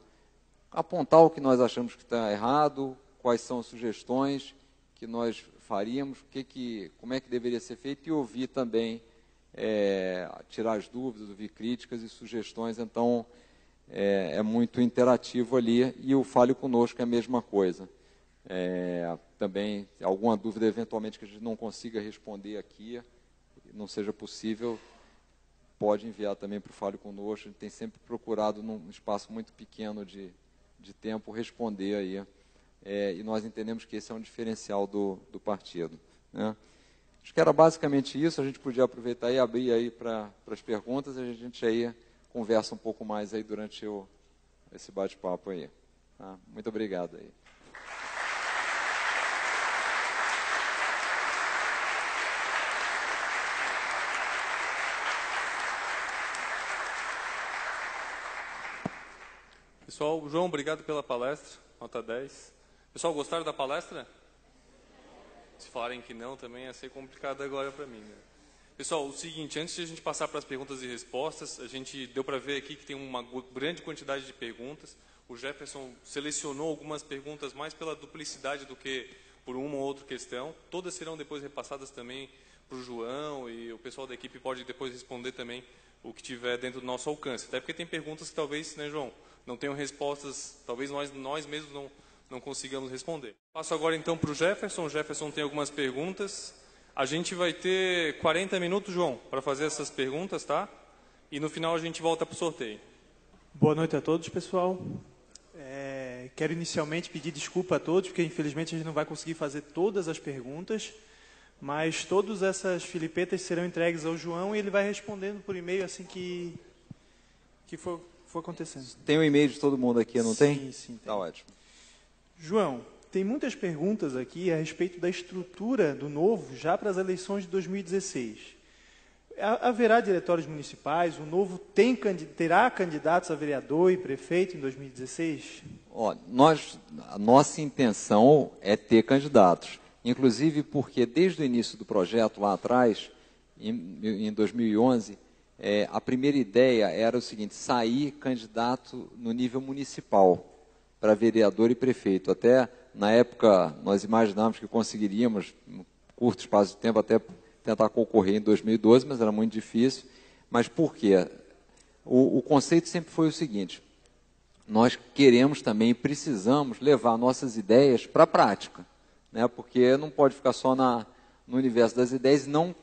apontar o que nós achamos que está errado, quais são as sugestões que nós faríamos, como é que deveria ser feito, e ouvir também, tirar as dúvidas, ouvir críticas e sugestões. Então, é muito interativo ali, e o Fale Conosco é a mesma coisa. Também, alguma dúvida, eventualmente, que a gente não consiga responder aqui, não seja possível, pode enviar também para o Fale Conosco. A gente tem sempre procurado, num espaço muito pequeno de tempo, responder aí. E nós entendemos que esse é um diferencial do partido, né? Acho que era basicamente isso. A gente podia aproveitar e abrir aí para as perguntas, e a gente aí conversa um pouco mais aí durante esse bate-papo aí, tá? Muito obrigado aí. Pessoal, João, obrigado pela palestra, nota 10. Pessoal, gostaram da palestra? Se falarem que não, também ia ser complicado agora para mim, né? Pessoal, o seguinte, antes de a gente passar para as perguntas e respostas, a gente deu para ver aqui que tem uma grande quantidade de perguntas. O Jefferson selecionou algumas perguntas mais pela duplicidade do que por uma ou outra questão. Todas serão depois repassadas também para o João, e o pessoal da equipe pode depois responder também o que tiver dentro do nosso alcance. Até porque tem perguntas que talvez, né, João, não tenham respostas, talvez nós mesmos não consigamos responder. Passo agora então para o Jefferson. O Jefferson tem algumas perguntas. A gente vai ter 40 minutos, João, para fazer essas perguntas, tá? E no final a gente volta para o sorteio. Boa noite a todos, pessoal. Quero inicialmente pedir desculpa a todos, porque infelizmente a gente não vai conseguir fazer todas as perguntas, mas todas essas filipetas serão entregues ao João e ele vai respondendo por e-mail assim que for acontecendo. Tem o e-mail de todo mundo aqui, não tem? Sim, tem. Tá ótimo. João, tem muitas perguntas aqui a respeito da estrutura do Novo já para as eleições de 2016. Haverá diretórios municipais? O Novo terá candidatos a vereador e prefeito em 2016? A nossa intenção é ter candidatos, inclusive porque desde o início do projeto lá atrás, em 2011, a primeira ideia era o seguinte: sair candidato no nível municipal para vereador e prefeito. Até na época nós imaginávamos que conseguiríamos, em curto espaço de tempo, até tentar concorrer em 2012, mas era muito difícil. Mas por quê? O conceito sempre foi o seguinte: nós queremos também, precisamos levar nossas ideias para a prática, né? Porque não pode ficar só no universo das ideias e não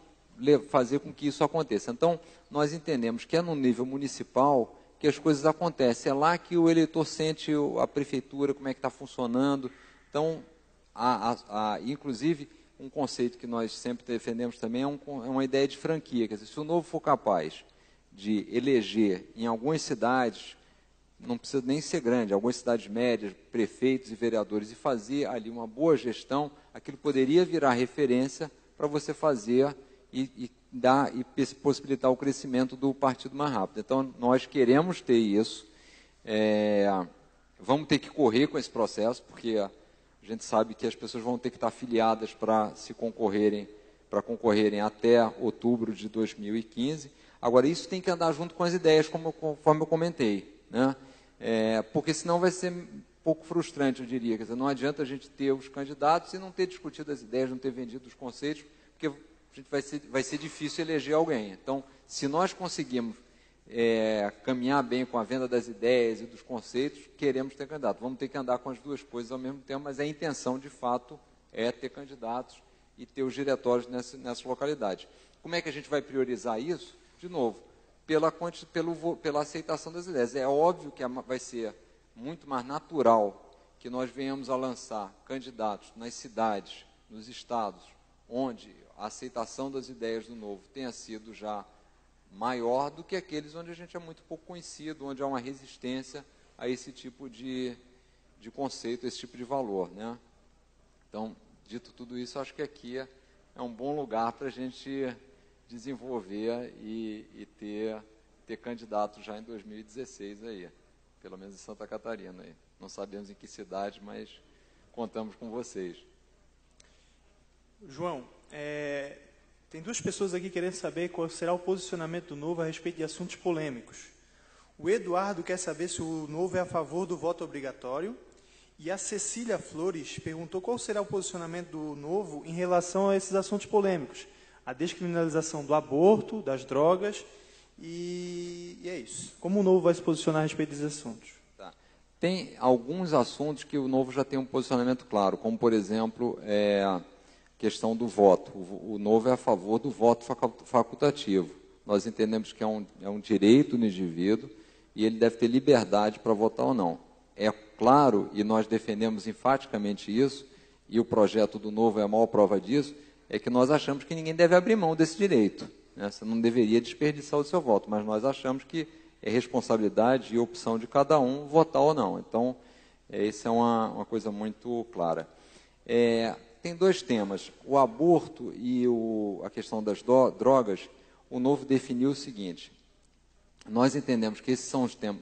fazer com que isso aconteça. Então, nós entendemos que é no nível municipal que as coisas acontecem, é lá que o eleitor sente a prefeitura, como é que está funcionando. Então, inclusive, um conceito que nós sempre defendemos também é uma ideia de franquia. Quer dizer, se o Novo for capaz de eleger em algumas cidades, não precisa nem ser grande, algumas cidades médias, prefeitos e vereadores, e fazer ali uma boa gestão, aquilo poderia virar referência para você fazer e possibilitar o crescimento do partido mais rápido. Então, nós queremos ter isso. Vamos ter que correr com esse processo, porque a gente sabe que as pessoas vão ter que estar afiliadas para concorrerem até outubro de 2015. Agora, isso tem que andar junto com as ideias, conforme eu comentei, né? Porque senão vai ser um pouco frustrante, eu diria. Quer dizer, não adianta a gente ter os candidatos e não ter discutido as ideias, não ter vendido os conceitos, porque a gente vai ser difícil eleger alguém. Então, se nós conseguimos caminhar bem com a venda das ideias e dos conceitos, queremos ter candidato. Vamos ter que andar com as duas coisas ao mesmo tempo, mas a intenção, de fato, é ter candidatos e ter os diretórios nessas localidades. Como é que a gente vai priorizar isso? De novo, pela aceitação das ideias. É óbvio que vai ser muito mais natural que nós venhamos a lançar candidatos nas cidades, nos estados, onde a aceitação das ideias do Novo tenha sido já maior do que aqueles onde a gente é muito pouco conhecido, onde há uma resistência a esse tipo de conceito, esse tipo de valor, né? Então, dito tudo isso, acho que aqui é um bom lugar para a gente desenvolver e ter candidato já em 2016 aí, pelo menos em Santa Catarina aí. Não sabemos em que cidade, mas contamos com vocês. João, tem duas pessoas aqui querendo saber qual será o posicionamento do Novo a respeito de assuntos polêmicos. O Eduardo quer saber se o Novo é a favor do voto obrigatório, e a Cecília Flores perguntou qual será o posicionamento do Novo em relação a esses assuntos polêmicos. A descriminalização do aborto, das drogas, e é isso. Como o Novo vai se posicionar a respeito desses assuntos? Tá. Tem alguns assuntos que o Novo já tem um posicionamento claro, como, por exemplo, a questão do voto. O Novo é a favor do voto facultativo. Nós entendemos que é um direito do indivíduo e ele deve ter liberdade para votar ou não. É claro, e nós defendemos enfaticamente isso, e o projeto do Novo é a maior prova disso, é que nós achamos que ninguém deve abrir mão desse direito, né? Você não deveria desperdiçar o seu voto, mas nós achamos que é responsabilidade e opção de cada um votar ou não. Então, essa é uma coisa muito clara. Tem dois temas, o aborto e a questão das drogas. O Novo definiu o seguinte: nós entendemos que esses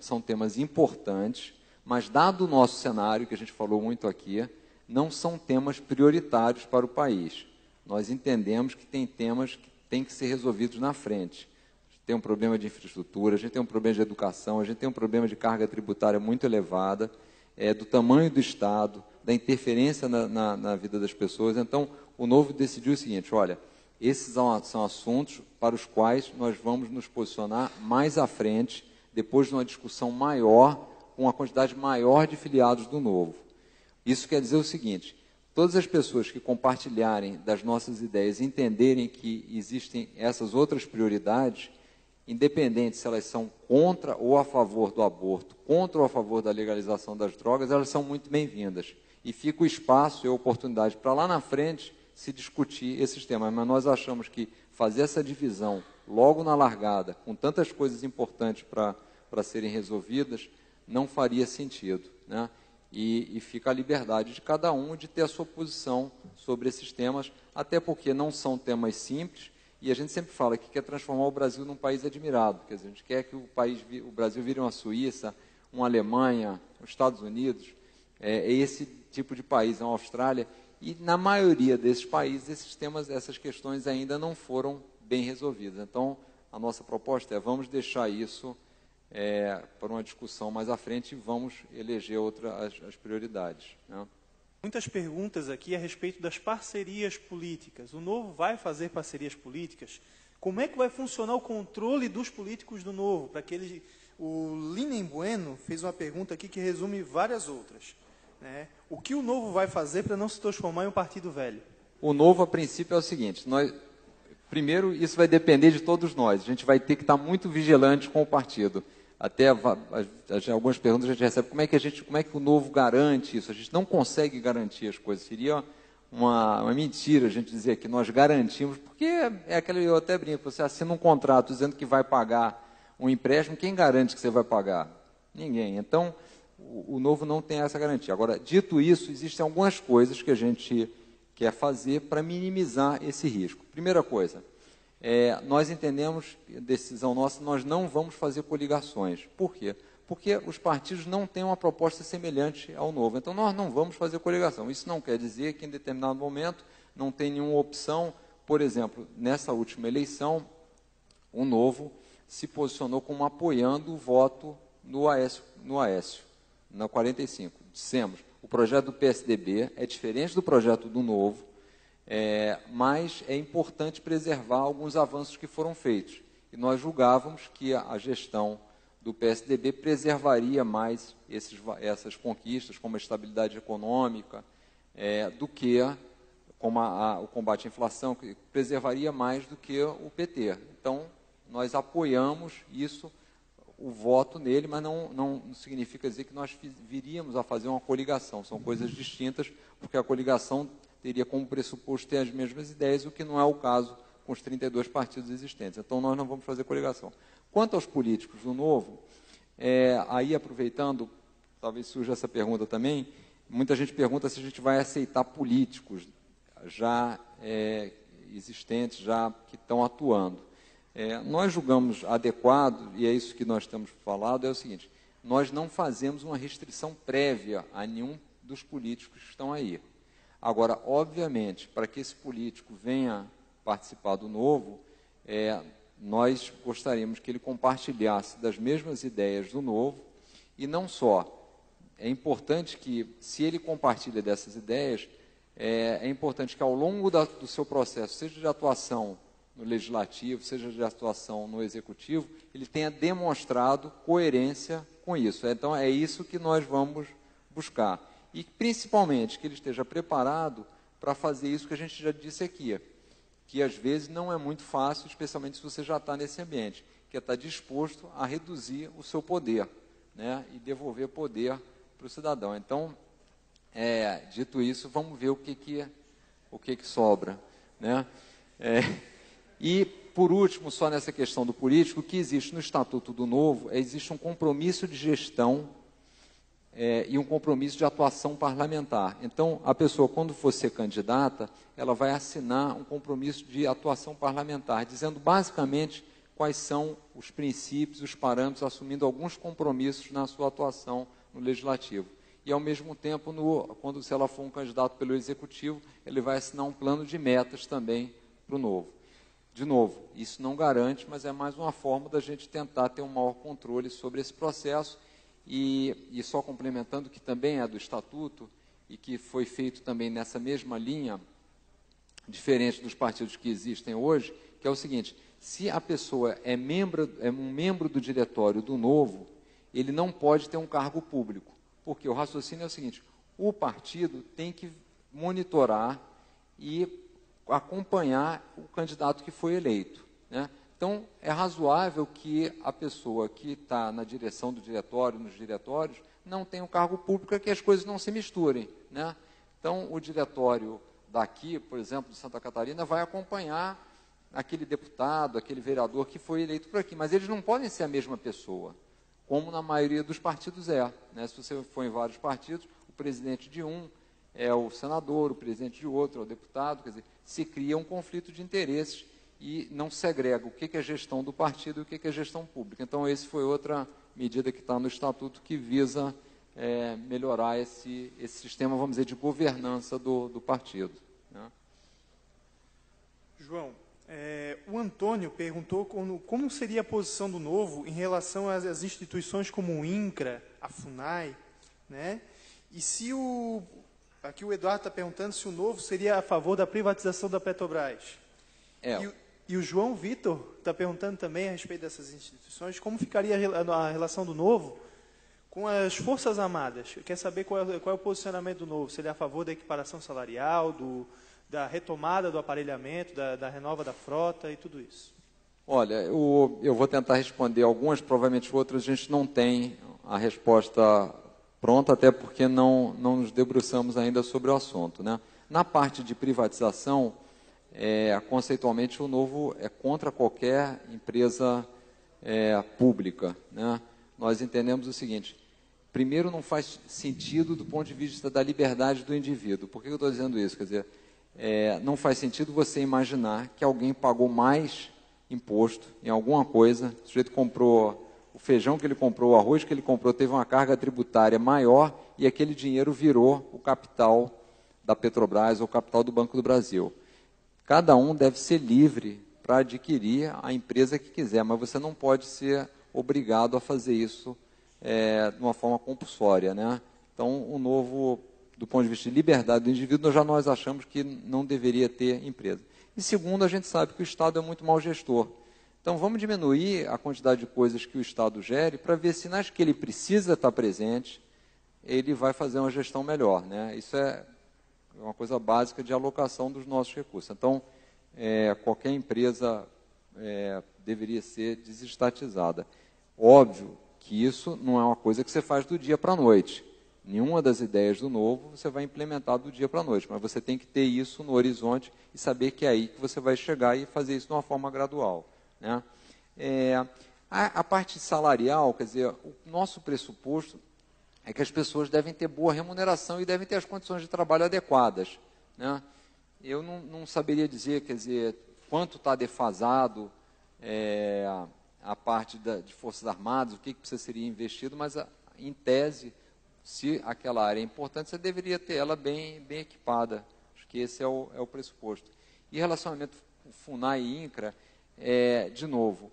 são temas importantes, mas dado o nosso cenário, que a gente falou muito aqui, não são temas prioritários para o país. Nós entendemos que tem temas têm que ser resolvidos na frente. A gente tem um problema de infraestrutura, a gente tem um problema de educação, a gente tem um problema de carga tributária muito elevada, do tamanho do Estado, da interferência na vida das pessoas. Então, o Novo decidiu o seguinte: olha, esses são assuntos para os quais nós vamos nos posicionar mais à frente, depois de uma discussão maior, com uma quantidade maior de filiados do Novo. Isso quer dizer o seguinte: todas as pessoas que compartilharem das nossas ideias, entenderem que existem essas outras prioridades, independente se elas são contra ou a favor do aborto, contra ou a favor da legalização das drogas, elas são muito bem-vindas. E fica o espaço e a oportunidade para lá na frente se discutir esses temas. Mas nós achamos que fazer essa divisão logo na largada, com tantas coisas importantes para serem resolvidas, não faria sentido, né? E fica a liberdade de cada um de ter a sua posição sobre esses temas, até porque não são temas simples, e a gente sempre fala que quer transformar o Brasil num país admirado. Quer dizer, a gente quer que o Brasil vire uma Suíça, uma Alemanha, os Estados Unidos, esse tipo de país, uma Austrália, e na maioria desses países, esses temas, essas questões ainda não foram bem resolvidas. Então, a nossa proposta é: vamos deixar isso para uma discussão mais à frente e vamos eleger as prioridades, né? Muitas perguntas aqui a respeito das parcerias políticas. O Novo vai fazer parcerias políticas? Como é que vai funcionar o controle dos políticos do Novo? O Linen Bueno fez uma pergunta aqui que resume várias outras, né? O que o Novo vai fazer para não se transformar em um partido velho? O Novo, a princípio, é o seguinte: primeiro, isso vai depender de todos nós. A gente vai ter que estar muito vigilante com o partido. Até algumas perguntas a gente recebe: como é que o Novo garante isso? A gente não consegue garantir as coisas. Seria uma mentira a gente dizer que nós garantimos, porque eu até brinco: você assina um contrato dizendo que vai pagar um empréstimo, quem garante que você vai pagar? Ninguém. Então, o Novo não tem essa garantia. Agora, dito isso, existem algumas coisas que a gente quer fazer para minimizar esse risco. Primeira coisa, nós entendemos, decisão nossa, nós não vamos fazer coligações. Por quê? Porque os partidos não têm uma proposta semelhante ao Novo. Então, nós não vamos fazer coligação. Isso não quer dizer que, em determinado momento, não tem nenhuma opção. Por exemplo, nessa última eleição, o Novo se posicionou como apoiando o voto no Aécio, na 45. Dissemos: o projeto do PSDB é diferente do projeto do Novo, mas é importante preservar alguns avanços que foram feitos. E nós julgávamos que a gestão do PSDB preservaria mais essas conquistas, como a estabilidade econômica, do que como o combate à inflação, que preservaria mais do que o PT. Então, nós apoiamos isso, o voto nele, mas não significa dizer que nós viríamos a fazer uma coligação. São coisas distintas, porque a coligação teria como pressuposto ter as mesmas ideias, o que não é o caso com os 32 partidos existentes. Então, nós não vamos fazer coligação. Quanto aos políticos do Novo, aí aproveitando, talvez surja essa pergunta também, muita gente pergunta se a gente vai aceitar políticos já existentes, já que estão atuando. Nós julgamos adequado, e é isso que nós temos falado, é o seguinte: nós não fazemos uma restrição prévia a nenhum dos políticos que estão aí. Agora, obviamente, para que esse político venha participar do Novo, nós gostaríamos que ele compartilhasse das mesmas ideias do Novo, e não só. É importante que, se ele compartilha dessas ideias, é importante que ao longo do seu processo, seja de atuação no Legislativo, seja de atuação no Executivo, ele tenha demonstrado coerência com isso. Então, é isso que nós vamos buscar. E, principalmente, que ele esteja preparado para fazer isso que a gente já disse aqui, que às vezes não é muito fácil, especialmente se você já está nesse ambiente, que é estar disposto a reduzir o seu poder, né, e devolver poder para o cidadão. Então, dito isso, vamos ver o que sobra, né? E, por último, só nessa questão do político, o que existe no Estatuto do Novo, existe um compromisso de gestão e um compromisso de atuação parlamentar. Então, a pessoa, quando for ser candidata, ela vai assinar um compromisso de atuação parlamentar, dizendo basicamente quais são os princípios, os parâmetros, assumindo alguns compromissos na sua atuação no Legislativo. E, ao mesmo tempo, se ela for um candidato pelo Executivo, ele vai assinar um plano de metas também para o Novo. De novo, isso não garante, mas é mais uma forma da gente tentar ter um maior controle sobre esse processo. E só complementando, que também é do Estatuto, e que foi feito também nessa mesma linha, diferente dos partidos que existem hoje, que é o seguinte: se a pessoa é um membro do diretório do Novo, ele não pode ter um cargo público, porque o raciocínio é o seguinte: o partido tem que monitorar e acompanhar o candidato que foi eleito, né? Então, é razoável que a pessoa que está na direção do diretório, nos diretórios, não tenha um cargo público, que as coisas não se misturem, né? Então, o diretório daqui, por exemplo, de Santa Catarina, vai acompanhar aquele deputado, aquele vereador que foi eleito por aqui, mas eles não podem ser a mesma pessoa, como na maioria dos partidos né? Se você for em vários partidos, o presidente de um é o senador, o presidente de outro é o deputado, quer dizer, se cria um conflito de interesses e não segrega o que é gestão do partido e o que é gestão pública. Então, essa foi outra medida que está no Estatuto que visa melhorar esse sistema, vamos dizer, de governança do partido, né? João, o Antônio perguntou como seria a posição do Novo em relação às instituições como o INCRA, a FUNAI, né? E se aqui o Eduardo está perguntando se o Novo seria a favor da privatização da Petrobras. E o João Vitor está perguntando também a respeito dessas instituições, como ficaria a relação do Novo com as Forças Armadas. Quer saber qual é o posicionamento do Novo? Se ele é a favor da equiparação salarial, da retomada do aparelhamento, da renova da frota e tudo isso. Olha, eu vou tentar responder algumas, provavelmente outras a gente não tem a resposta pronta, até porque não nos debruçamos ainda sobre o assunto, né? Na parte de privatização, conceitualmente o Novo é contra qualquer empresa pública, né? Nós entendemos o seguinte: primeiro, não faz sentido do ponto de vista da liberdade do indivíduo. Por que eu estou dizendo isso? Quer dizer, não faz sentido você imaginar que alguém pagou mais imposto em alguma coisa, o sujeito comprou o feijão que ele comprou, o arroz que ele comprou, teve uma carga tributária maior e aquele dinheiro virou o capital da Petrobras ou o capital do Banco do Brasil. Cada um deve ser livre para adquirir a empresa que quiser, mas você não pode ser obrigado a fazer isso de uma forma compulsória, né? Então, o Novo, do ponto de vista de liberdade do indivíduo, nós achamos que não deveria ter empresa. E segundo, a gente sabe que o Estado é muito mau gestor. Então, vamos diminuir a quantidade de coisas que o Estado gere para ver se nas que ele precisa estar presente, ele vai fazer uma gestão melhor, né? Isso é uma coisa básica de alocação dos nossos recursos. Então, qualquer empresa deveria ser desestatizada. Óbvio que isso não é uma coisa que você faz do dia para a noite. Nenhuma das ideias do Novo você vai implementar do dia para a noite, mas você tem que ter isso no horizonte e saber que é aí que você vai chegar e fazer isso de uma forma gradual, né? A parte salarial, quer dizer, o nosso pressuposto é que as pessoas devem ter boa remuneração e devem ter as condições de trabalho adequadas, né? Eu não saberia dizer, quer dizer, quanto está defasado a parte de Forças Armadas, o que precisa ser investido, mas em tese, se aquela área é importante, você deveria ter ela bem equipada. Acho que esse é o pressuposto. E relacionamento FUNAI e INCRA, de novo,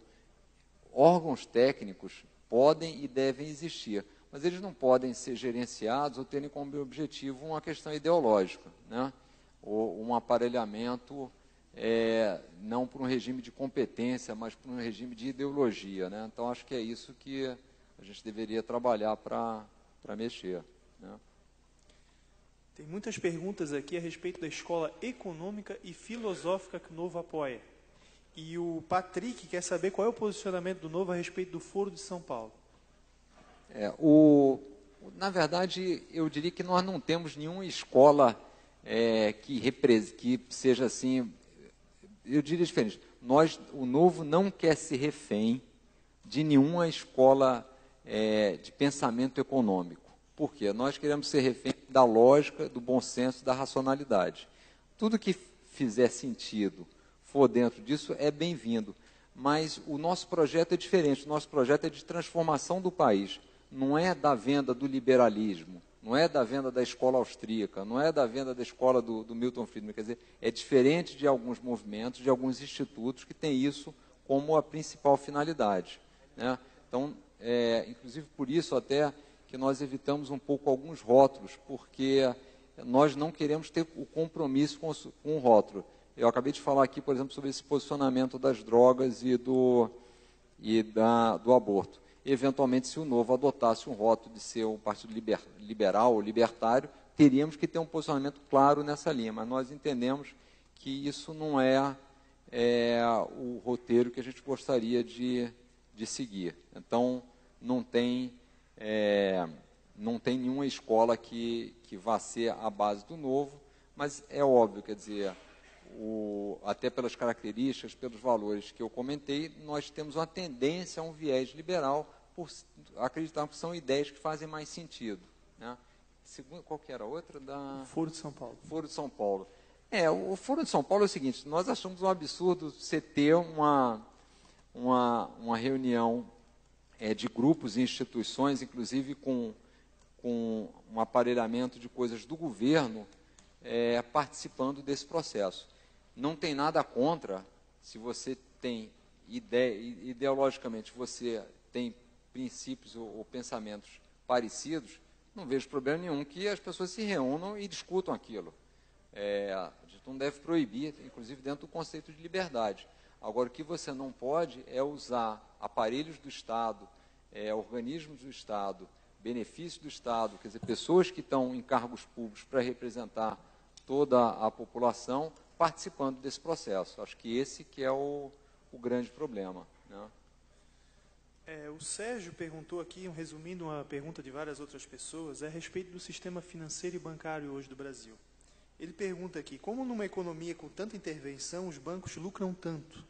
órgãos técnicos podem e devem existir, mas eles não podem ser gerenciados ou terem como objetivo uma questão ideológica, né? Ou um aparelhamento não por um regime de competência, mas por um regime de ideologia, né? Então, acho que é isso que a gente deveria trabalhar para mexer, né? Tem muitas perguntas aqui a respeito da escola econômica e filosófica que o Novo apoia. E o Patrick quer saber qual é o posicionamento do Novo a respeito do Foro de São Paulo. Na verdade, eu diria que nós não temos nenhuma escola que seja assim. Eu diria diferente. O Novo não quer ser refém de nenhuma escola de pensamento econômico. Por quê? Nós queremos ser refém da lógica, do bom senso, da racionalidade. Tudo que fizer sentido, for dentro disso, é bem-vindo. Mas o nosso projeto é diferente. O nosso projeto é de transformação do país. Não é da venda do liberalismo. não é da venda da escola austríaca, não é da venda da escola do Milton Friedman, quer dizer, é diferente de alguns movimentos, de alguns institutos que têm isso como a principal finalidade, né? Então, inclusive por isso até que nós evitamos um pouco alguns rótulos, porque nós não queremos ter o compromisso com o rótulo. Eu acabei de falar aqui, por exemplo, sobre esse posicionamento das drogas e do aborto. Eventualmente, se o Novo adotasse um rótulo de ser um partido liberal ou libertário, teríamos que ter um posicionamento claro nessa linha, mas nós entendemos que isso não é o roteiro que a gente gostaria de seguir. Então, não tem nenhuma escola que vá ser a base do Novo, mas é óbvio, quer dizer, até pelas características, pelos valores que eu comentei, nós temos uma tendência a um viés liberal por acreditar que são ideias que fazem mais sentido, né? Qual que era a outra? Foro de São Paulo. Foro de São Paulo. O Foro de São Paulo é o seguinte, nós achamos um absurdo você ter uma reunião de grupos e instituições, inclusive com um aparelhamento de coisas do governo, participando desse processo. Não tem nada contra, se você tem ideologicamente, você tem princípios ou pensamentos parecidos, não vejo problema nenhum que as pessoas se reúnam e discutam aquilo. A gente não deve proibir, inclusive dentro do conceito de liberdade. Agora, o que você não pode é usar aparelhos do Estado, organismos do Estado, benefícios do Estado, quer dizer, pessoas que estão em cargos públicos para representar toda a população participando desse processo. Acho que esse que é o grande problema, né? O Sérgio perguntou aqui, resumindo uma pergunta de várias outras pessoas, a respeito do sistema financeiro e bancário hoje do Brasil. Ele pergunta aqui, como numa economia com tanta intervenção, os bancos lucram tanto?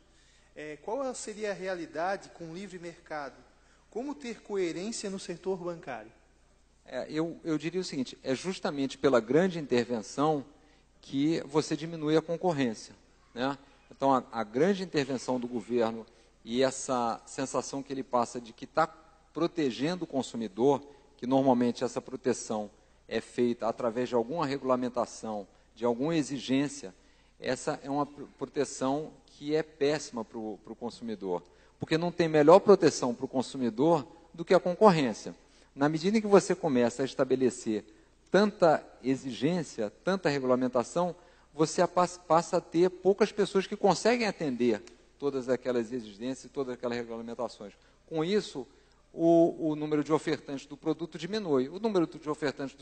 Qual seria a realidade com o livre mercado? Como ter coerência no setor bancário? Eu diria o seguinte, é justamente pela grande intervenção que você diminui a concorrência, né? Então, a grande intervenção do governo e essa sensação que ele passa de que está protegendo o consumidor, que normalmente essa proteção é feita através de alguma regulamentação, de alguma exigência, essa é uma proteção que é péssima para o consumidor, porque não tem melhor proteção para o consumidor do que a concorrência. Na medida em que você começa a estabelecer tanta exigência, tanta regulamentação, você passa a ter poucas pessoas que conseguem atender todas aquelas exigências e todas aquelas regulamentações. Com isso, o número de ofertantes do produto diminui. O número de ofertantes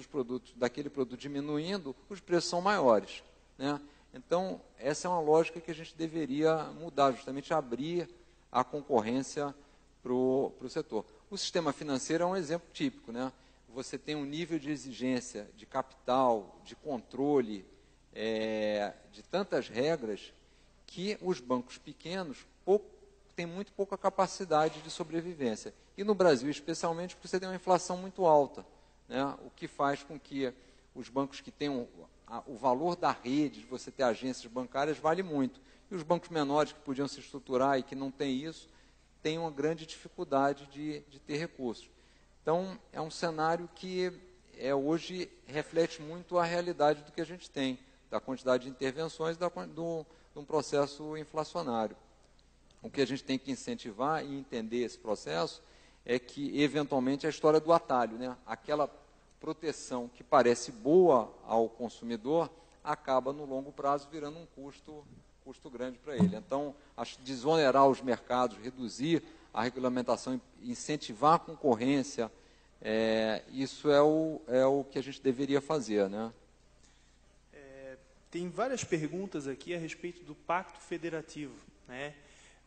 daquele produto diminuindo, os preços são maiores, né? Então, essa é uma lógica que a gente deveria mudar, justamente abrir a concorrência para o setor. O sistema financeiro é um exemplo típico, né? Você tem um nível de exigência de capital, de controle, de tantas regras, que os bancos pequenos têm muito pouca capacidade de sobrevivência. E no Brasil, especialmente, porque você tem uma inflação muito alta, né? O que faz com que os bancos que têm o valor da rede, de você ter agências bancárias, vale muito. E os bancos menores que podiam se estruturar e que não têm isso, têm uma grande dificuldade de ter recursos. Então, é um cenário que hoje reflete muito a realidade do que a gente tem, da quantidade de intervenções, de um processo inflacionário. O que a gente tem que incentivar e entender esse processo é que, eventualmente, a história do atalho, né? Aquela proteção que parece boa ao consumidor, acaba, no longo prazo, virando um custo grande para ele. Então, acho que desonerar os mercados, reduzir a regulamentação, incentivar a concorrência, isso é o que a gente deveria fazer, né? Tem várias perguntas aqui a respeito do Pacto Federativo, né?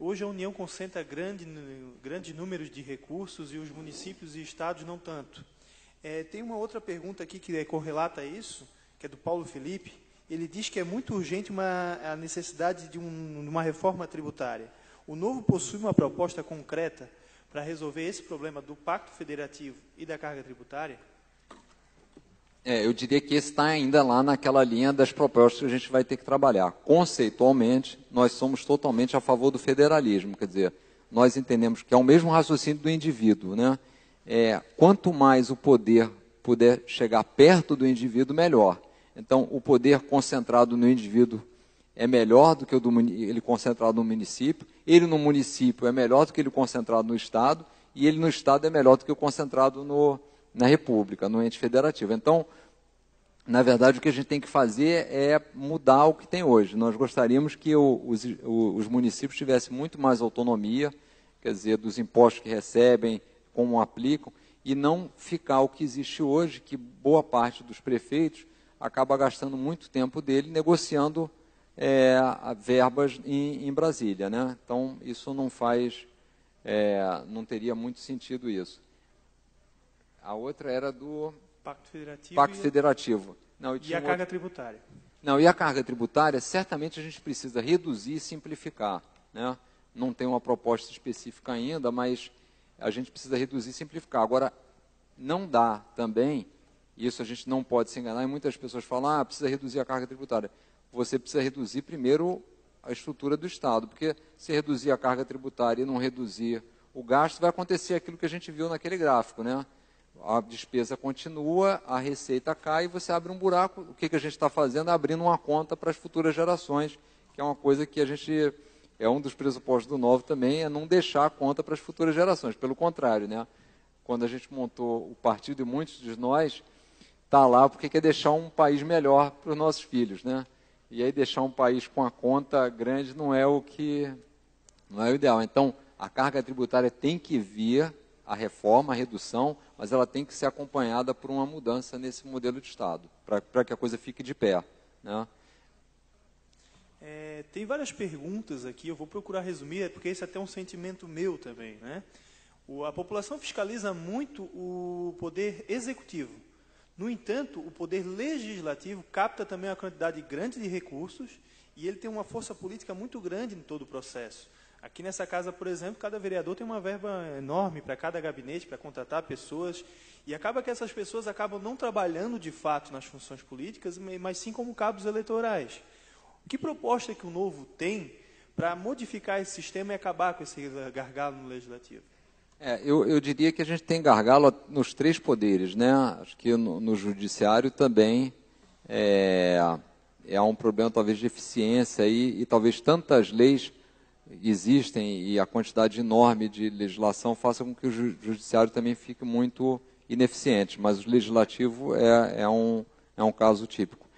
Hoje a União concentra grandes números de recursos e os municípios e estados não tanto. Tem uma outra pergunta aqui que correlata a isso, que é do Paulo Felipe. Ele diz que é muito urgente a necessidade de uma reforma tributária. O Novo possui uma proposta concreta para resolver esse problema do Pacto Federativo e da carga tributária? Eu diria que esse está ainda lá naquela linha das propostas que a gente vai ter que trabalhar. Conceitualmente, nós somos totalmente a favor do federalismo, quer dizer, nós entendemos que é o mesmo raciocínio do indivíduo, né? Quanto mais o poder puder chegar perto do indivíduo, melhor. Então, o poder concentrado no indivíduo é melhor do que ele concentrado no município, ele no município é melhor do que ele concentrado no Estado, e ele no Estado é melhor do que o concentrado na República, no ente federativo. Então, na verdade, o que a gente tem que fazer é mudar o que tem hoje. Nós gostaríamos que os municípios tivessem muito mais autonomia, quer dizer, dos impostos que recebem, como aplicam, e não ficar o que existe hoje, que boa parte dos prefeitos acaba gastando muito tempo dele negociando verbas em Brasília, né? Então, isso não faz, não teria muito sentido isso. A outra era do Pacto Federativo. Não, e a carga tributária. Não, e a carga tributária, certamente a gente precisa reduzir e simplificar, né? Não tem uma proposta específica ainda, mas a gente precisa reduzir e simplificar. Agora, não dá também, isso a gente não pode se enganar, e muitas pessoas falam, precisa reduzir a carga tributária. Você precisa reduzir primeiro a estrutura do Estado, porque se reduzir a carga tributária e não reduzir o gasto, vai acontecer aquilo que a gente viu naquele gráfico, né? A despesa continua, a receita cai e você abre um buraco. O que a gente está fazendo? Abrindo uma conta para as futuras gerações, que é uma coisa que a gente, é um dos pressupostos do Novo também, é não deixar a conta para as futuras gerações. Pelo contrário, né? Quando a gente montou o partido, e muitos de nós está lá porque quer deixar um país melhor para os nossos filhos, né? E aí deixar um país com a conta grande não é o ideal. Então, a carga tributária tem que vir, a reforma, a redução, mas ela tem que ser acompanhada por uma mudança nesse modelo de Estado, para que a coisa fique de pé, né? Tem várias perguntas aqui, eu vou procurar resumir, porque esse é até um sentimento meu também, né? A população fiscaliza muito o poder executivo. No entanto, o poder legislativo capta também uma quantidade grande de recursos e ele tem uma força política muito grande em todo o processo. Aqui nessa casa, por exemplo, cada vereador tem uma verba enorme para cada gabinete, para contratar pessoas, e acaba que essas pessoas acabam não trabalhando de fato nas funções políticas, mas sim como cabos eleitorais. Que proposta que o Novo tem para modificar esse sistema e acabar com esse gargalo no legislativo? Eu diria que a gente tem gargalo nos três poderes, né? Acho que no judiciário também é um problema talvez de eficiência e talvez tantas leis existem e a quantidade enorme de legislação faça com que o judiciário também fique muito ineficiente, mas o legislativo é um caso típico.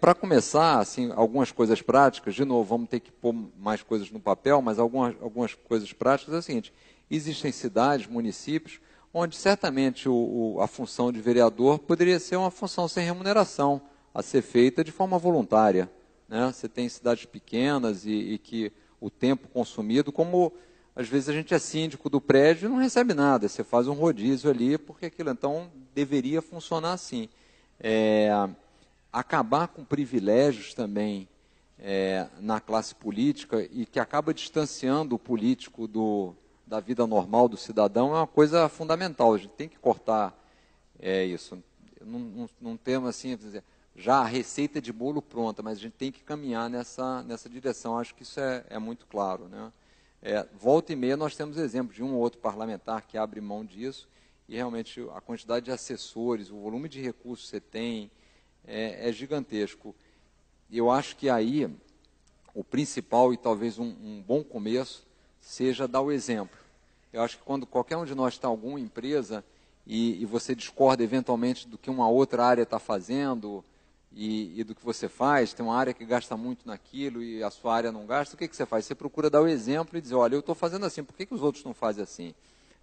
Para começar, assim, algumas coisas práticas, de novo, vamos ter que pôr mais coisas no papel, mas algumas coisas práticas é o seguinte: existem cidades, municípios, onde certamente a função de vereador poderia ser uma função sem remuneração, a ser feita de forma voluntária, né? Você tem cidades pequenas e que o tempo consumido, como às vezes a gente é síndico do prédio e não recebe nada, você faz um rodízio ali, porque aquilo então deveria funcionar assim. Acabar com privilégios também na classe política e que acaba distanciando o político da vida normal do cidadão é uma coisa fundamental. A gente tem que cortar isso. Não temos assim, já a receita de bolo pronta, mas a gente tem que caminhar nessa direção. Acho que isso é muito claro, né? Volta e meia nós temos exemplos de um ou outro parlamentar que abre mão disso e realmente a quantidade de assessores, o volume de recursos que você tem é gigantesco. Eu acho que aí o principal e talvez um bom começo seja dar o exemplo. Eu acho que quando qualquer um de nós está em alguma empresa e você discorda eventualmente do que uma outra área está fazendo e do que você faz, tem uma área que gasta muito naquilo e a sua área não gasta, o que você faz? Você procura dar o exemplo e dizer, olha, eu estou fazendo assim, por que os outros não fazem assim?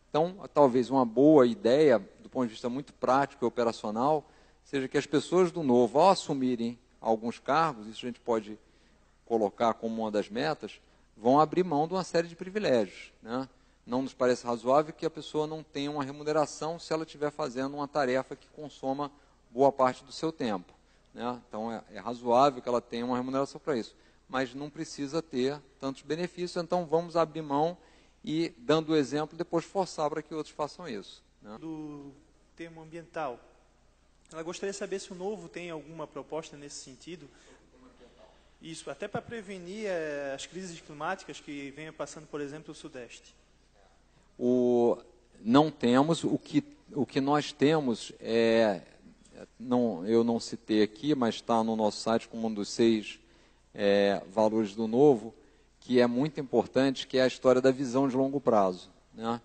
Então, talvez uma boa ideia, do ponto de vista muito prático e operacional, seja que as pessoas do Novo, ao assumirem alguns cargos, isso a gente pode colocar como uma das metas, vão abrir mão de uma série de privilégios, né? Não nos parece razoável que a pessoa não tenha uma remuneração se ela estiver fazendo uma tarefa que consoma boa parte do seu tempo, né? Então, é razoável que ela tenha uma remuneração para isso, mas não precisa ter tantos benefícios, então vamos abrir mão e, dando o exemplo, depois forçar para que outros façam isso, né? Do termo ambiental, ela gostaria de saber se o Novo tem alguma proposta nesse sentido. Isso, até para prevenir as crises climáticas que venham passando, por exemplo, o Sudeste. não temos. O que nós temos eu não citei aqui, mas está no nosso site como um dos 6 valores do Novo, que é muito importante, que é a história da visão de longo prazo, né?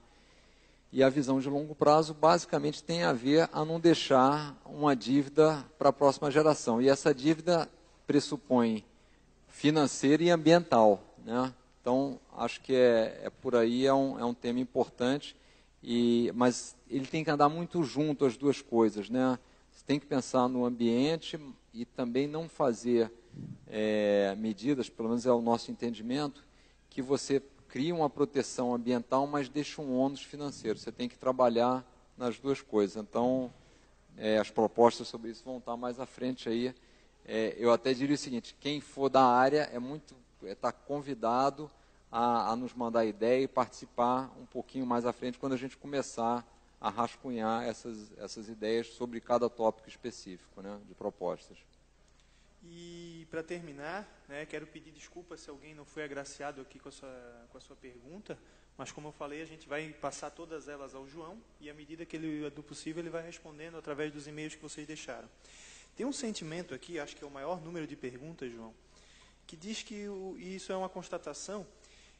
E a visão de longo prazo, basicamente, tem a ver a não deixar uma dívida para a próxima geração. E essa dívida pressupõe financeira e ambiental, né? Então, acho que por aí é um tema importante, mas ele tem que andar muito junto as duas coisas, né? Você tem que pensar no ambiente e também não fazer medidas, pelo menos é o nosso entendimento, que você cria uma proteção ambiental, mas deixa um ônus financeiro. Você tem que trabalhar nas duas coisas. Então, as propostas sobre isso vão estar mais à frente aí. Eu até diria o seguinte: quem for da área está convidado a nos mandar ideia e participar um pouquinho mais à frente quando a gente começar a rascunhar essas ideias sobre cada tópico específico, né, de propostas. E, para terminar, né, quero pedir desculpas se alguém não foi agraciado aqui com a sua pergunta, mas, como eu falei, a gente vai passar todas elas ao João, e, à medida que do possível, ele vai respondendo através dos e-mails que vocês deixaram. Tem um sentimento aqui, acho que é o maior número de perguntas, João, que diz que, e isso é uma constatação,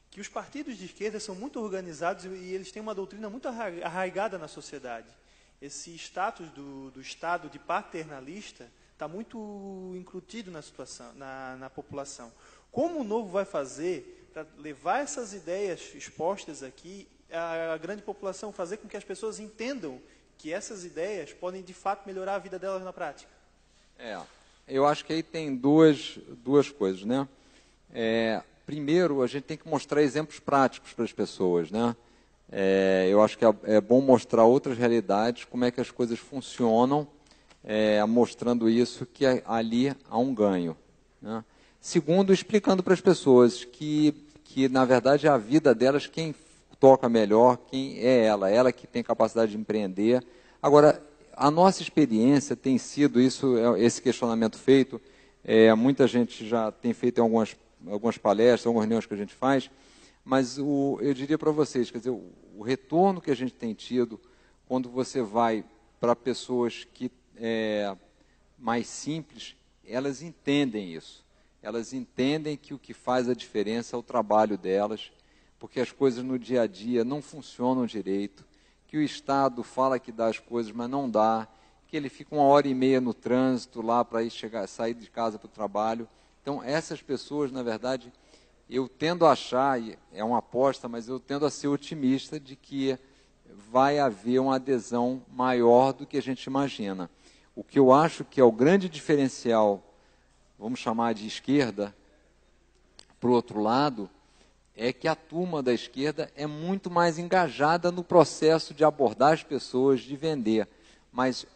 que os partidos de esquerda são muito organizados e eles têm uma doutrina muito arraigada na sociedade. Esse status do Estado de paternalista está muito incutido na situação, na população. Como o Novo vai fazer para levar essas ideias expostas aqui à grande população, fazer com que as pessoas entendam que essas ideias podem, de fato, melhorar a vida delas na prática? Eu acho que aí tem duas coisas, né? Primeiro, a gente tem que mostrar exemplos práticos para as pessoas, né? Eu acho que é bom mostrar outras realidades, como é que as coisas funcionam, mostrando isso, que ali há um ganho, né? Segundo, explicando para as pessoas que, na verdade, a vida delas, quem toca melhor, quem é ela que tem capacidade de empreender. Agora, a nossa experiência tem sido esse questionamento feito, muita gente já tem feito em algumas palestras, algumas reuniões que a gente faz, mas eu diria para vocês, quer dizer, o retorno que a gente tem tido quando você vai para pessoas que mais simples, elas entendem isso. Elas entendem que o que faz a diferença é o trabalho delas, porque as coisas no dia a dia não funcionam direito, que o Estado fala que dá as coisas, mas não dá, que ele fica 1h30 no trânsito lá para sair de casa para o trabalho. Então, essas pessoas, na verdade, eu tendo a achar, e é uma aposta, mas eu tendo a ser otimista de que vai haver uma adesão maior do que a gente imagina. O que eu acho que é o grande diferencial, vamos chamar de esquerda, para o outro lado, é que a turma da esquerda é muito mais engajada no processo de abordar as pessoas, de vender. Mas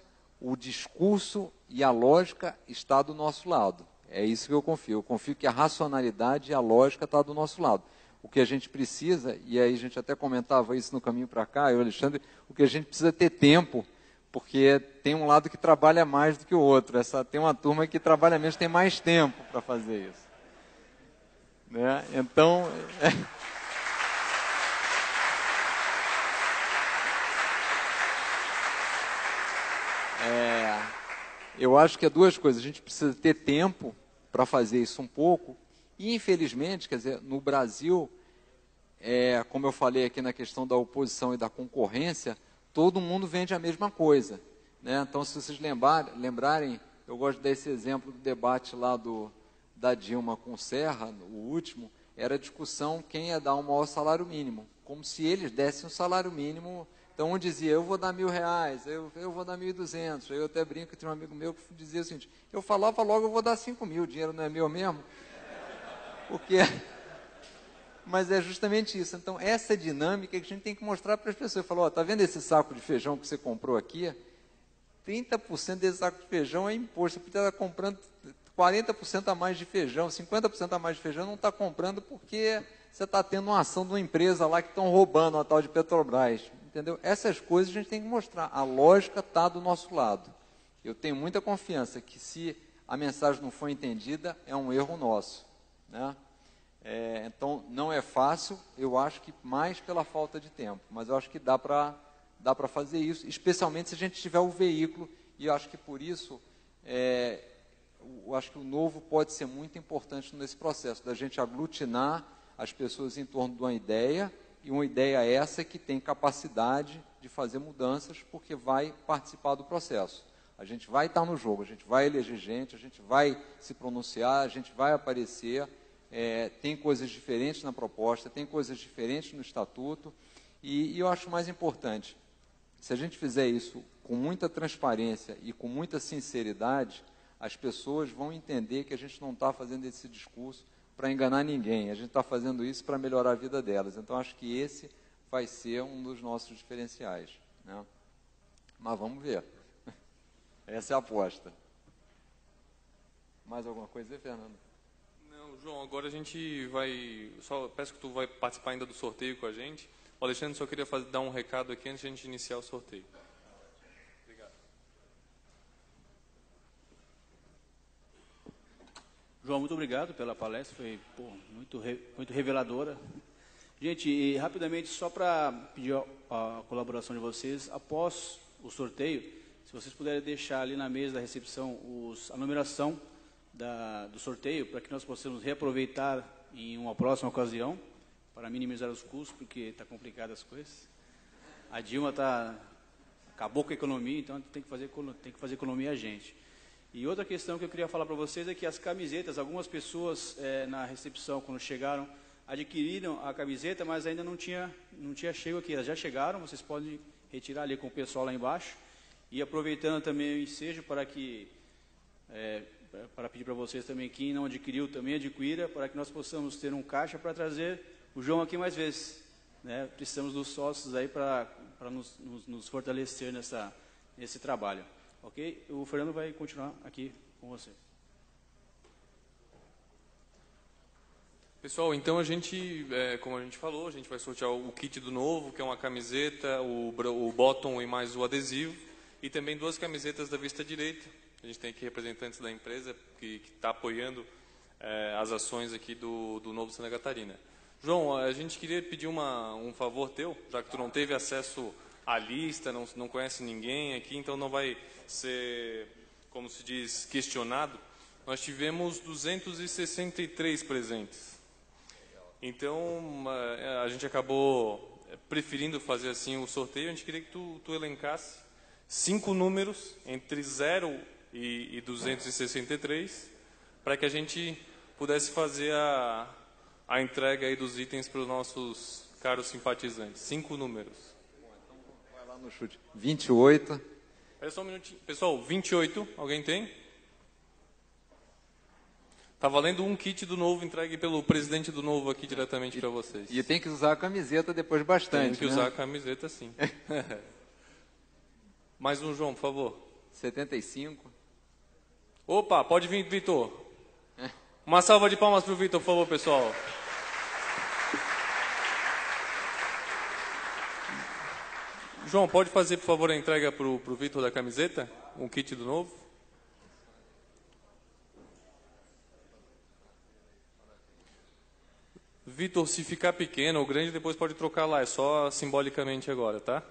o discurso e a lógica está do nosso lado. É isso que eu confio. Eu confio que a racionalidade e a lógica está do nosso lado. O que a gente precisa, e aí a gente até comentava isso no caminho para cá, eu, Alexandre, o que a gente precisa é ter tempo, porque tem um lado que trabalha mais do que o outro. Tem uma turma que trabalha menos, tem mais tempo para fazer isso. Né? Então... eu acho que é duas coisas. A gente precisa ter tempo para fazer isso um pouco. E, infelizmente, quer dizer, no Brasil, como eu falei aqui na questão da oposição e da concorrência, todo mundo vende a mesma coisa. Né? Então, se vocês lembrarem, eu gosto desse exemplo do debate lá da Dilma com o Serra, o último, era a discussão quem ia dar um maior salário mínimo, como se eles dessem um salário mínimo. Então, um dizia, eu vou dar R$1.000, eu vou dar 1.200. Eu até brinco que tinha um amigo meu que dizia o seguinte, eu falava logo, eu vou dar 5.000, o dinheiro não é meu mesmo? Mas é justamente isso. Então, essa dinâmica que a gente tem que mostrar para as pessoas. Falou, está vendo esse saco de feijão que você comprou aqui? 30% desse saco de feijão é imposto. Você podia estar comprando 40% a mais de feijão, 50% a mais de feijão, não está comprando porque você está tendo uma ação de uma empresa lá que estão roubando a tal de Petrobras. Entendeu? Essas coisas a gente tem que mostrar. A lógica está do nosso lado. Eu tenho muita confiança que se a mensagem não for entendida, é um erro nosso. Né? Então, não é fácil, eu acho que mais pela falta de tempo, mas eu acho que dá para dá para fazer isso, especialmente se a gente tiver o veículo, e eu acho que por isso, eu acho que o novo pode ser muito importante nesse processo, da gente aglutinar as pessoas em torno de uma ideia, e uma ideia essa que tem capacidade de fazer mudanças, porque vai participar do processo. A gente vai estar no jogo, a gente vai eleger gente, a gente vai se pronunciar, a gente vai aparecer, tem coisas diferentes na proposta, tem coisas diferentes no estatuto, e eu acho mais importante, se a gente fizer isso com muita transparência e com muita sinceridade, as pessoas vão entender que a gente não está fazendo esse discurso para enganar ninguém, a gente está fazendo isso para melhorar a vida delas. Então, acho que esse vai ser um dos nossos diferenciais, né? Mas vamos ver. Essa é a aposta. Mais alguma coisa aí, Fernando? Não, João, agora a gente vai... Só peço que tu vai participar ainda do sorteio com a gente. O Alexandre só queria dar um recado aqui antes de a gente iniciar o sorteio. Obrigado. João, muito obrigado pela palestra, foi muito reveladora. Gente, e rapidamente, só para pedir a colaboração de vocês, após o sorteio, se vocês puderem deixar ali na mesa da recepção a numeração do sorteio, para que nós possamos reaproveitar em uma próxima ocasião, para minimizar os custos, porque está complicado as coisas. A Dilma acabou com a economia, então tem que fazer economia a gente. E outra questão que eu queria falar para vocês é que as camisetas, algumas pessoas na recepção, quando chegaram, adquiriram a camiseta, mas ainda não tinha chego aqui. Elas já chegaram, vocês podem retirar ali com o pessoal lá embaixo. E aproveitando também o ensejo para pedir para vocês também, quem não adquiriu, também adquira, para que nós possamos ter um caixa para trazer o João aqui mais vezes, né? Precisamos dos sócios aí para nos fortalecer nesse trabalho. Ok? O Fernando vai continuar aqui com você. Pessoal, então a gente, como a gente falou, a gente vai sortear o kit do novo, que é uma camiseta, o bottom e mais o adesivo, e também 2 camisetas da Vista Direita. A gente tem aqui representantes da empresa que está apoiando as ações aqui do Novo Santa Catarina. João, a gente queria pedir um favor teu, já que tu não teve acesso à lista, não conhece ninguém aqui, então não vai ser, como se diz, questionado. Nós tivemos 263 presentes. Então, a gente acabou preferindo fazer assim o sorteio. A gente queria que tu elencasse 5 números entre 0 e 263, para que a gente pudesse fazer a entrega aí dos itens para os nossos caros simpatizantes. 5 números. Bom, então vai lá no chute. 28. Espera só um minutinho. Pessoal, 28, alguém tem? Está valendo um kit do Novo entregue pelo presidente do Novo aqui diretamente para vocês. E tem que usar a camiseta depois bastante. Tem que usar a camiseta, sim. Mais um, João, por favor. 75. Opa, pode vir, Vitor. Uma salva de palmas para o Vitor, por favor, pessoal. João, pode fazer, por favor, a entrega para o Vitor da camiseta? Um kit do Novo? Vitor, se ficar pequeno ou grande, depois pode trocar lá. É só simbolicamente agora, tá?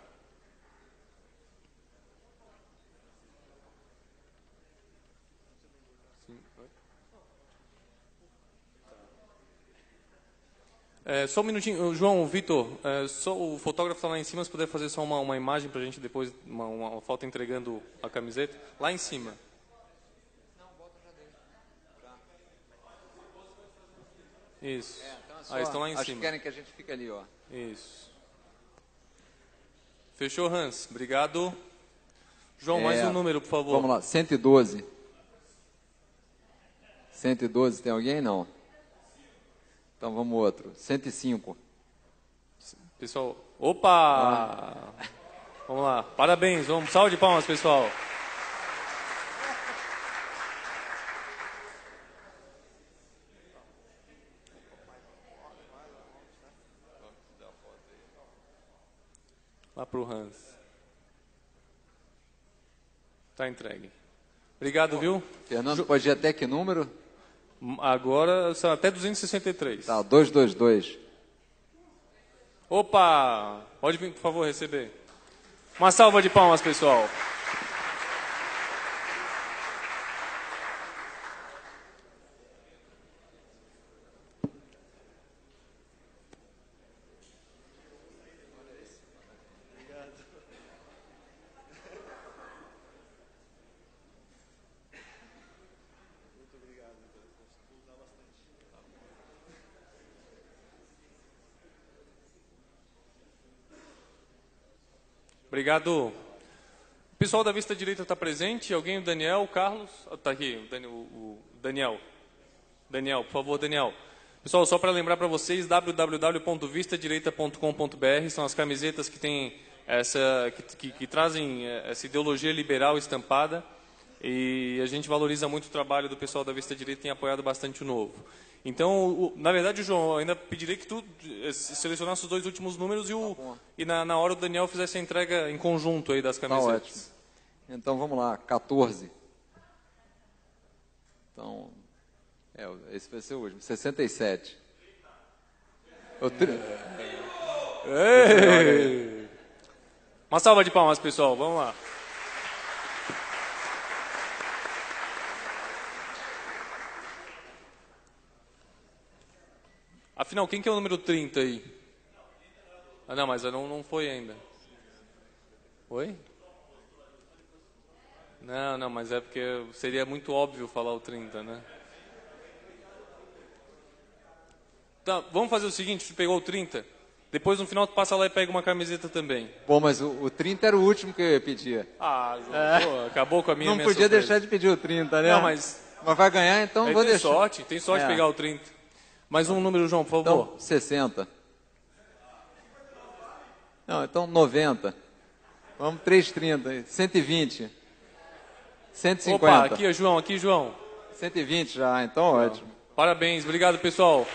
Só um minutinho, João, Vitor, só o fotógrafo está lá em cima, se puder fazer só uma imagem para a gente depois, uma foto entregando a camiseta, lá em cima. Não, bota já dentro. Isso. Então estão lá em acho cima. Que querem que a gente fique ali, ó. Isso. Fechou, Hans? Obrigado. João, mais um número, por favor. Vamos lá, 112. 112, tem alguém? Não. Então vamos outro. 105. Pessoal, opa! Vamos lá, parabéns, salve de palmas, pessoal. Lá para o Hans. Está entregue. Obrigado, viu? Fernando, pode ir até que número? Agora, até 263. Tá, 222. Opa! Pode vir, por favor, receber. Uma salva de palmas, pessoal. Obrigado. O pessoal da Vista Direita está presente? Alguém? O Daniel, o Carlos? Está aqui, o Daniel. Daniel, por favor, Daniel. Pessoal, só para lembrar para vocês, www.vistadireita.com.br são as camisetas que tem que trazem essa ideologia liberal estampada, e a gente valoriza muito o trabalho do pessoal da Vista Direita e tem apoiado bastante o Novo. Então, na verdade, João, eu ainda pediria que tu selecionasse os 2 últimos números e na hora o Daniel fizesse a entrega em conjunto aí das camisetas. Tá ótimo. Então, vamos lá, 14. Então, esse vai ser o último, 67. Uma salva de palmas, pessoal, vamos lá. Afinal, quem que é o número 30 aí? Ah, não, mas não foi ainda. Oi? Não, mas é porque seria muito óbvio falar o 30, né? Tá, vamos fazer o seguinte, você pegou o 30, depois no final tu passa lá e pega uma camiseta também. Bom, mas o 30 era o último que eu ia pedir. Ah, João, pô, acabou com a minha Não podia surpresa. deixar de pedir o 30, né? Não, mas vai ganhar, então vou tem deixar. sorte de pegar o 30. Mais um número, João, por favor. Então, 60. Não, então 90. Vamos 330, 120. 150. Opa, aqui, João. 120 já, então ótimo. Parabéns, obrigado, pessoal.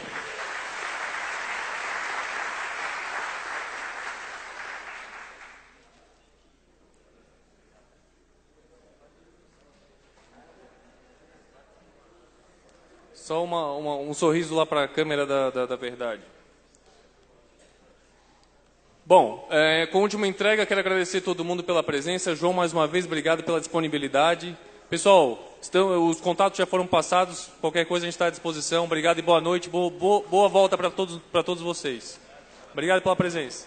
Só um sorriso lá para a câmera da verdade. Bom, com a última entrega, quero agradecer a todo mundo pela presença. João, mais uma vez, obrigado pela disponibilidade. Pessoal, os contatos já foram passados. Qualquer coisa a gente está à disposição. Obrigado e boa noite. Boa volta para todos vocês. Obrigado pela presença.